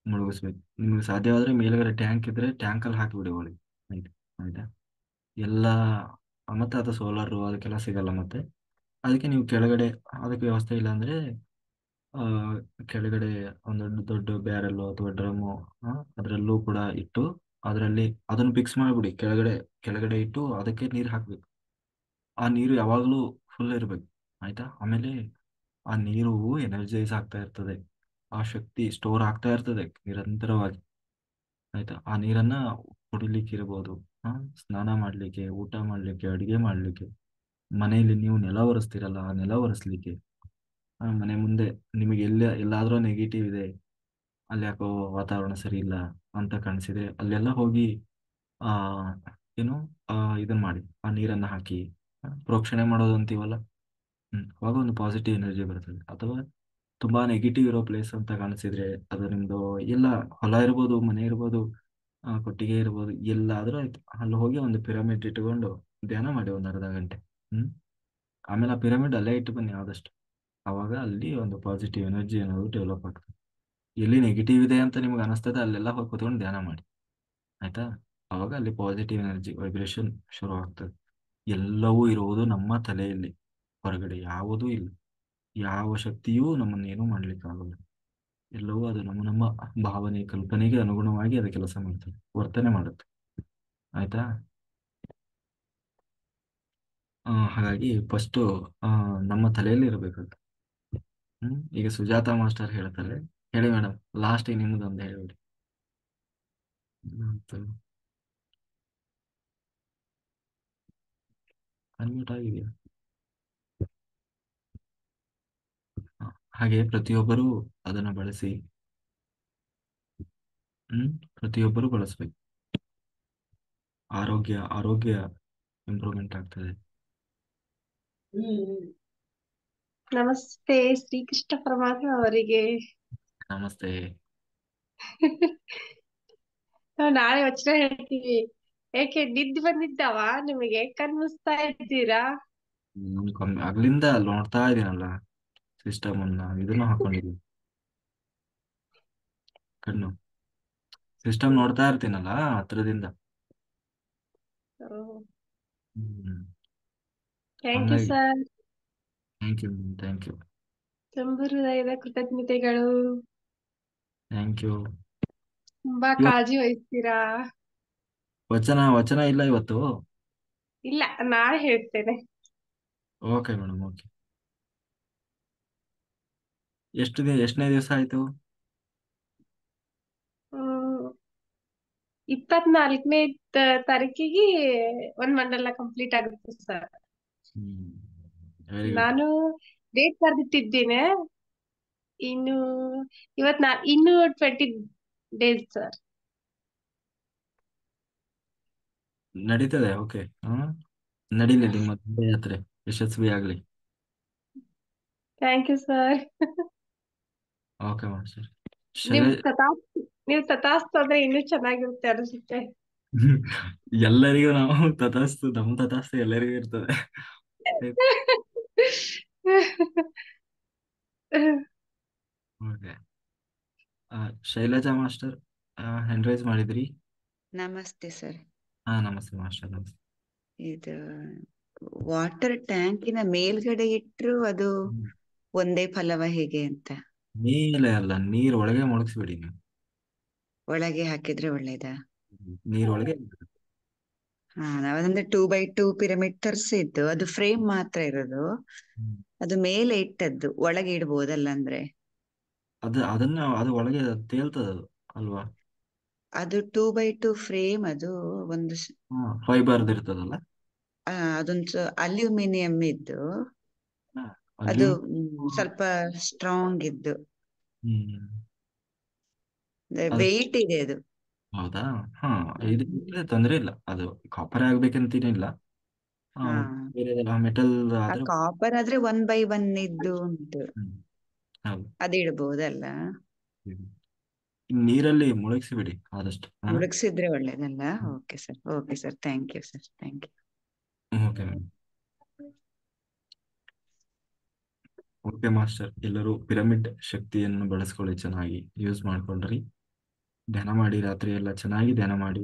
ಮುಳುಗಿಸ್ಬೇಕು. ನಿಮ್ಗೆ ಸಾಧ್ಯವಾದ್ರೆ ಮೇಲ್ಗಡೆ ಟ್ಯಾಂಕ್ ಇದ್ರೆ ಟ್ಯಾಂಕಲ್ಲಿ ಹಾಕಿಬಿಡಿ ಒಳಗೆ, ಆಯ್ತು, ಆಯ್ತಾ? ಎಲ್ಲ ಮತ್ತೆ ಅದು ಸೋಲಾರು ಅದಕ್ಕೆಲ್ಲ ಸಿಗಲ್ಲ. ಮತ್ತೆ ಅದಕ್ಕೆ ನೀವು ಕೆಳಗಡೆ, ಅದಕ್ಕೆ ವ್ಯವಸ್ಥೆ ಇಲ್ಲ ಅಂದ್ರೆ ಆ ಕೆಳಗಡೆ ಒಂದು ದೊಡ್ಡ ಬ್ಯಾರೆಲ್ ಅಥವಾ ಡ್ರಮ್ಮು, ಅದರಲ್ಲೂ ಕೂಡ ಇಟ್ಟು ಅದರಲ್ಲಿ ಅದನ್ನು ಫಿಕ್ಸ್ ಮಾಡಿಬಿಡಿ. ಕೆಳಗಡೆ ಕೆಳಗಡೆ ಇಟ್ಟು ಅದಕ್ಕೆ ನೀರು ಹಾಕ್ಬೇಕು. ಆ ನೀರು ಯಾವಾಗಲೂ ಫುಲ್ ಇರಬೇಕು, ಆಯ್ತಾ? ಆಮೇಲೆ ಆ ನೀರು ಎನರ್ಜೈಸ್ ಆಗ್ತಾ ಇರ್ತದೆ, ಆ ಶಕ್ತಿ ಸ್ಟೋರ್ ಆಗ್ತಾ ಇರ್ತದೆ ನಿರಂತರವಾಗಿ, ಆಯ್ತಾ? ಆ ನೀರನ್ನ ಕುಡಿಲಿಕ್ಕೆ ಇರ್ಬೋದು, ಸ್ನಾನ ಮಾಡ್ಲಿಕ್ಕೆ, ಊಟ ಮಾಡ್ಲಿಕ್ಕೆ, ಅಡಿಗೆ ಮಾಡ್ಲಿಕ್ಕೆ, ಮನೆಯಲ್ಲಿ ನೀವು ನೆಲ ಒರೆಸ್ತೀರಲ್ಲ ಆ ನೆಲ ಒರೆಸ್ಲಿಕ್ಕೆ, ಮನೆ ಮುಂದೆ ನಿಮಗೆ ಎಲ್ಲಾದ್ರೂ ನೆಗೆಟಿವ್ ಇದೆ, ಅಲ್ಲಿ ಯಾಕೋ ವಾತಾವರಣ ಸರಿ ಇಲ್ಲ ಅಂತ ಕಾಣಿಸಿದ್ರೆ ಅಲ್ಲೆಲ್ಲ ಹೋಗಿ ಆ ಏನು ಇದನ್ನ ಮಾಡಿ ಆ ನೀರನ್ನ ಹಾಕಿ ಪ್ರೋಕ್ಷಣೆ ಮಾಡೋದು ಅಂತೀವಲ್ಲ. ಅವಾಗ ಒಂದು ಪಾಸಿಟಿವ್ ಎನರ್ಜಿ ಬರ್ತದೆ. ಅಥವಾ ತುಂಬಾ ನೆಗೆಟಿವ್ ಇರೋ ಪ್ಲೇಸ್ ಅಂತ ಕಾಣಿಸಿದ್ರೆ ಅದು ನಿಮ್ದು ಎಲ್ಲ ಹೊಲ ಇರ್ಬೋದು, ಮನೆ ಇರ್ಬೋದು, ಕೊಟ್ಟಿಗೆ ಇರ್ಬೋದು, ಎಲ್ಲಾದ್ರೂ ಆಯ್ತು, ಅಲ್ಲಿ ಹೋಗಿ ಒಂದು ಪಿರಮಿಡ್ ಇಟ್ಕೊಂಡು ಧ್ಯಾನ ಮಾಡಿ ಒಂದು ಅರ್ಧ ಗಂಟೆ. ಆಮೇಲೆ ಆ ಪಿರಮಿಡ್ ಅಲ್ಲೇ ಇಟ್ಟು ಬನ್ನಿ ಆದಷ್ಟು. ಅವಾಗ ಅಲ್ಲಿ ಒಂದು ಪಾಸಿಟಿವ್ ಎನರ್ಜಿ ಅನ್ನೋದು ಡೆವಲಪ್ ಆಗ್ತದೆ. ಎಲ್ಲಿ ನೆಗೆಟಿವ್ ಇದೆ ಅಂತ ನಿಮ್ಗೆ ಅನಿಸ್ತದೆ ಅಲ್ಲೆಲ್ಲ ಹೋಗಿ ಕೂತ್ಕೊಂಡು ಧ್ಯಾನ ಮಾಡಿ, ಆಯ್ತಾ. ಅವಾಗ ಅಲ್ಲಿ ಪಾಸಿಟಿವ್ ಎನರ್ಜಿ ವೈಬ್ರೇಷನ್ ಶುರು ಆಗ್ತದೆ. ಎಲ್ಲವೂ ಇರುವುದು ನಮ್ಮ ತಲೆಯಲ್ಲಿ, ಹೊರಗಡೆ ಯಾವುದೂ ಇಲ್ಲ. ಯಾವ ಶಕ್ತಿಯೂ ನಮ್ಮನ್ನೇನೂ ಮಾಡ್ಲಿಕ್ಕಾಗಲ್ಲ. ಎಲ್ಲವೂ ಅದು ನಮ್ಮ ನಮ್ಮ ಭಾವನೆ ಕಲ್ಪನೆಗೆ ಅನುಗುಣವಾಗಿ ಅದು ಕೆಲಸ ಮಾಡ್ತದೆ, ವರ್ತನೆ ಮಾಡುತ್ತೆ, ಆಯ್ತಾ. ಹಾಗಾಗಿ ಫಸ್ಟು ನಮ್ಮ ತಲೆಯಲ್ಲಿ ಇರಬೇಕದು. ಈಗ ಸುಜಾತ ಮಾಸ್ಟರ್ ಹೇಳ್ತಾರೆ. ಹೇಳಿ ಮೇಡಮ್, ಲಾಸ್ಟ್ ನಿಮ್ದೊಂದು ಹೇಳಿಬಿಡಿ. ಅನ್ಮ್ಯೂಟ್ ಆಗಿದೆಯಾ? ಹಾಗೆ ಪ್ರತಿಯೊಬ್ಬರೂ ಅದನ್ನು ಬಳಸಿ. ಪ್ರತಿಯೊಬ್ಬರೂ ಬಳಸ್ಬೇಕು. ಆರೋಗ್ಯ ಇಂಪ್ರೂವ್ಮೆಂಟ್ ಆಗ್ತದೆ. ನಮಸ್ತೆ ಶ್ರೀಕೃಷ್ಣ ಪರಮಾತ್ಮ ಅವರಿಗೆ. ನಮಸ್ತೆ. ನಾವು ನಾಳೆ ವಚನ ಹೇಳ್ತೀವಿ. ಏಕೆ ನಿದ್ದೆ ಬಂದಿದ್ದಾವ ನಿಮಗೆ? ಕಣ್ಮುಸ್ತಾ ಇದ್ದೀರಾ? ಅಗ್ಲಿಂದ ನೋಡ್ತಾ ಇದೀನಲ್ಲ ಸಿಸ್ಟಮ್ ಅನ್ನ, ಇದನ್ನು ಹಾಕೊಂಡಿದ್ದೀನಿ ಕಣ್ಣು. ಸಿಸ್ಟಮ್ ನೋಡ್ತಾ ಇರ್ತೀನಲ್ಲ ಹತ್ರದಿಂದ. Thank you sir. Thank you. ತುಂಬು ಹೃದಯದ ಕೃತಜ್ಞತೆಗಳು. Thank you. ತುಂಬಾ ಕಾಳಜಿ ವಹಿಸ್ತೀರಾ. ವಚನ ಇಲ್ಲ ಇವತ್ತು? ಇಲ್ಲ, ನಾಳೆ ಹೇಳ್ತೇನೆ. Okay madam, okay. ಎಷ್ಟನೇ ದಿವಸ ಆಯ್ತು? 24ನೇ ತಾರೀಕಿಗೆ ಒಂದ್ ಮಂಡಲ ಕಂಪ್ಲೀಟ್ ಆಗುತ್ತೆ ಸರ್. Very good. ನಾನು ಡೇಟ್ ಬರ್ದಿಟ್ಟಿದ್ದೇನೆ. ಇನ್ನು ಇನ್ನು 20 ಡೇಸ್ ಸರ್. ನಡೀತದೆ. ಓಕೆ. ನಡೀಲಿ, ನಿಮ್ಮ ಯಾತ್ರೆ ಯಶಸ್ವಿ ಆಗ್ಲಿ. Thank you sir. Okay master. ನೀವು ತಥಾಸ್ತು ಅಂದ್ರೆ ಇನ್ನೂ ಚೆನ್ನಾಗಿರುತ್ತೆ ಅನಿಸುತ್ತೆ. ಎಲ್ಲರಿಗೂ ನಾವು ತಥಾಸ್ತು, ನಮ್ಮ ತಥಾಸ್ತು ಎಲ್ಲರಿಗೂ ಇರ್ತದೆ. Okay. Shailaja master hand raise ಮಾಡಿದ್ರಿ? ನಮಸ್ತೆ ಸರ್. ನಮಸ್ತೆ ಮಾಸ್ಟರ್, ನಮಸ್ತೆ. ಇದು ವಾಟರ್ ಟ್ಯಾಂಕಿನ ಮೇಲ್ಗಡೆ ಇಟ್ರು ಅದು ಒಂದೇ ಫಲವ ಹೇಗೆ ಅಂತ? ಮೇಲೆ ಅಲ್ಲ, ನೀರ್ ಒಳಗೆ ಮುಳುಗಿಸ್ಬಿಡಿ ನೀವು. ಒಳಗೆ ಹಾಕಿದ್ರೆ ಒಳ್ಳೇದಾ? ನೀರೊಳಗೆ. ನಾವಂದ್ರೆ 2x2 ಪಿರಮಿಡ್ ತರಿಸಿದ್ದು, ಅದು ಫ್ರೇಮ್ ಮಾತ್ರ ಇರೋದು. ಅದು ಮೇಲೆ ಇಟ್ಟದ್ದು, ಒಳಗೆ ಇಡ್ಬೋದಲ್ಲ ಅಂದ್ರೆ? ಅದು ಒಳಗೆ ತೇಲ್ತದ ಅದು ಅಲ್ವಾ? ಅದು 2x2 ಫ್ರೇಮ್, ಅದು ಒಂದು ಫೈಬರ್ದು ಇರ್ತದಲ್ಲ. ಅದೊಂದು ಅಲ್ಯೂಮಿನಿಯಂ ಇದ್ದು, ಅದು ಸ್ವಲ್ಪ ಸ್ಟ್ರಾಂಗ್ ಇದ್ದು, ವೆಯ್ಟ್ ಇದೆ ಅದು. ಹೌದಾ? ಇದು ತೊಂದ್ರೆ ಇಲ್ಲ, ಅದು ಕಾಪರ್ ಆಗ್ಬೇಕಂತೇನಿಲ್ಲ. ಮೆಟಲ್ ಆದ್ರೆ ಕಾಪರ್ ಆದ್ರೆ 1x1 ಇದ್ದು ಉಂಟು, ಅದು ಇಡಬಹುದಲ್ಲ? ನೀರಲ್ಲಿ ಮುಳುಗಿಸಿಬಿಡಿ ಆದಷ್ಟು. ಮುಳುಗಿಸಿದ್ರೆ ಒಳ್ಳೇದಲ್ಲ? Okay sir, okay sir, thank you sir, thank you. Okay madam. Okay master, ಎಲ್ಲರೂ ಪಿರಮಿಡ್ ಶಕ್ತಿಯನ್ನು ಬಳಸ್ಕೊಳ್ಳಿ, ಚೆನ್ನಾಗಿ ಯೂಸ್ ಮಾಡ್ಕೊಳ್ರಿ. ಧ್ಯಾನ ಮಾಡಿ, ರಾತ್ರಿ ಎಲ್ಲ ಚೆನ್ನಾಗಿ ಧ್ಯಾನ ಮಾಡಿ.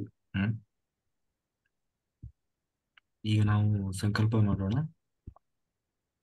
ಈಗ ನಾವು ಸಂಕಲ್ಪ ಮಾಡೋಣ.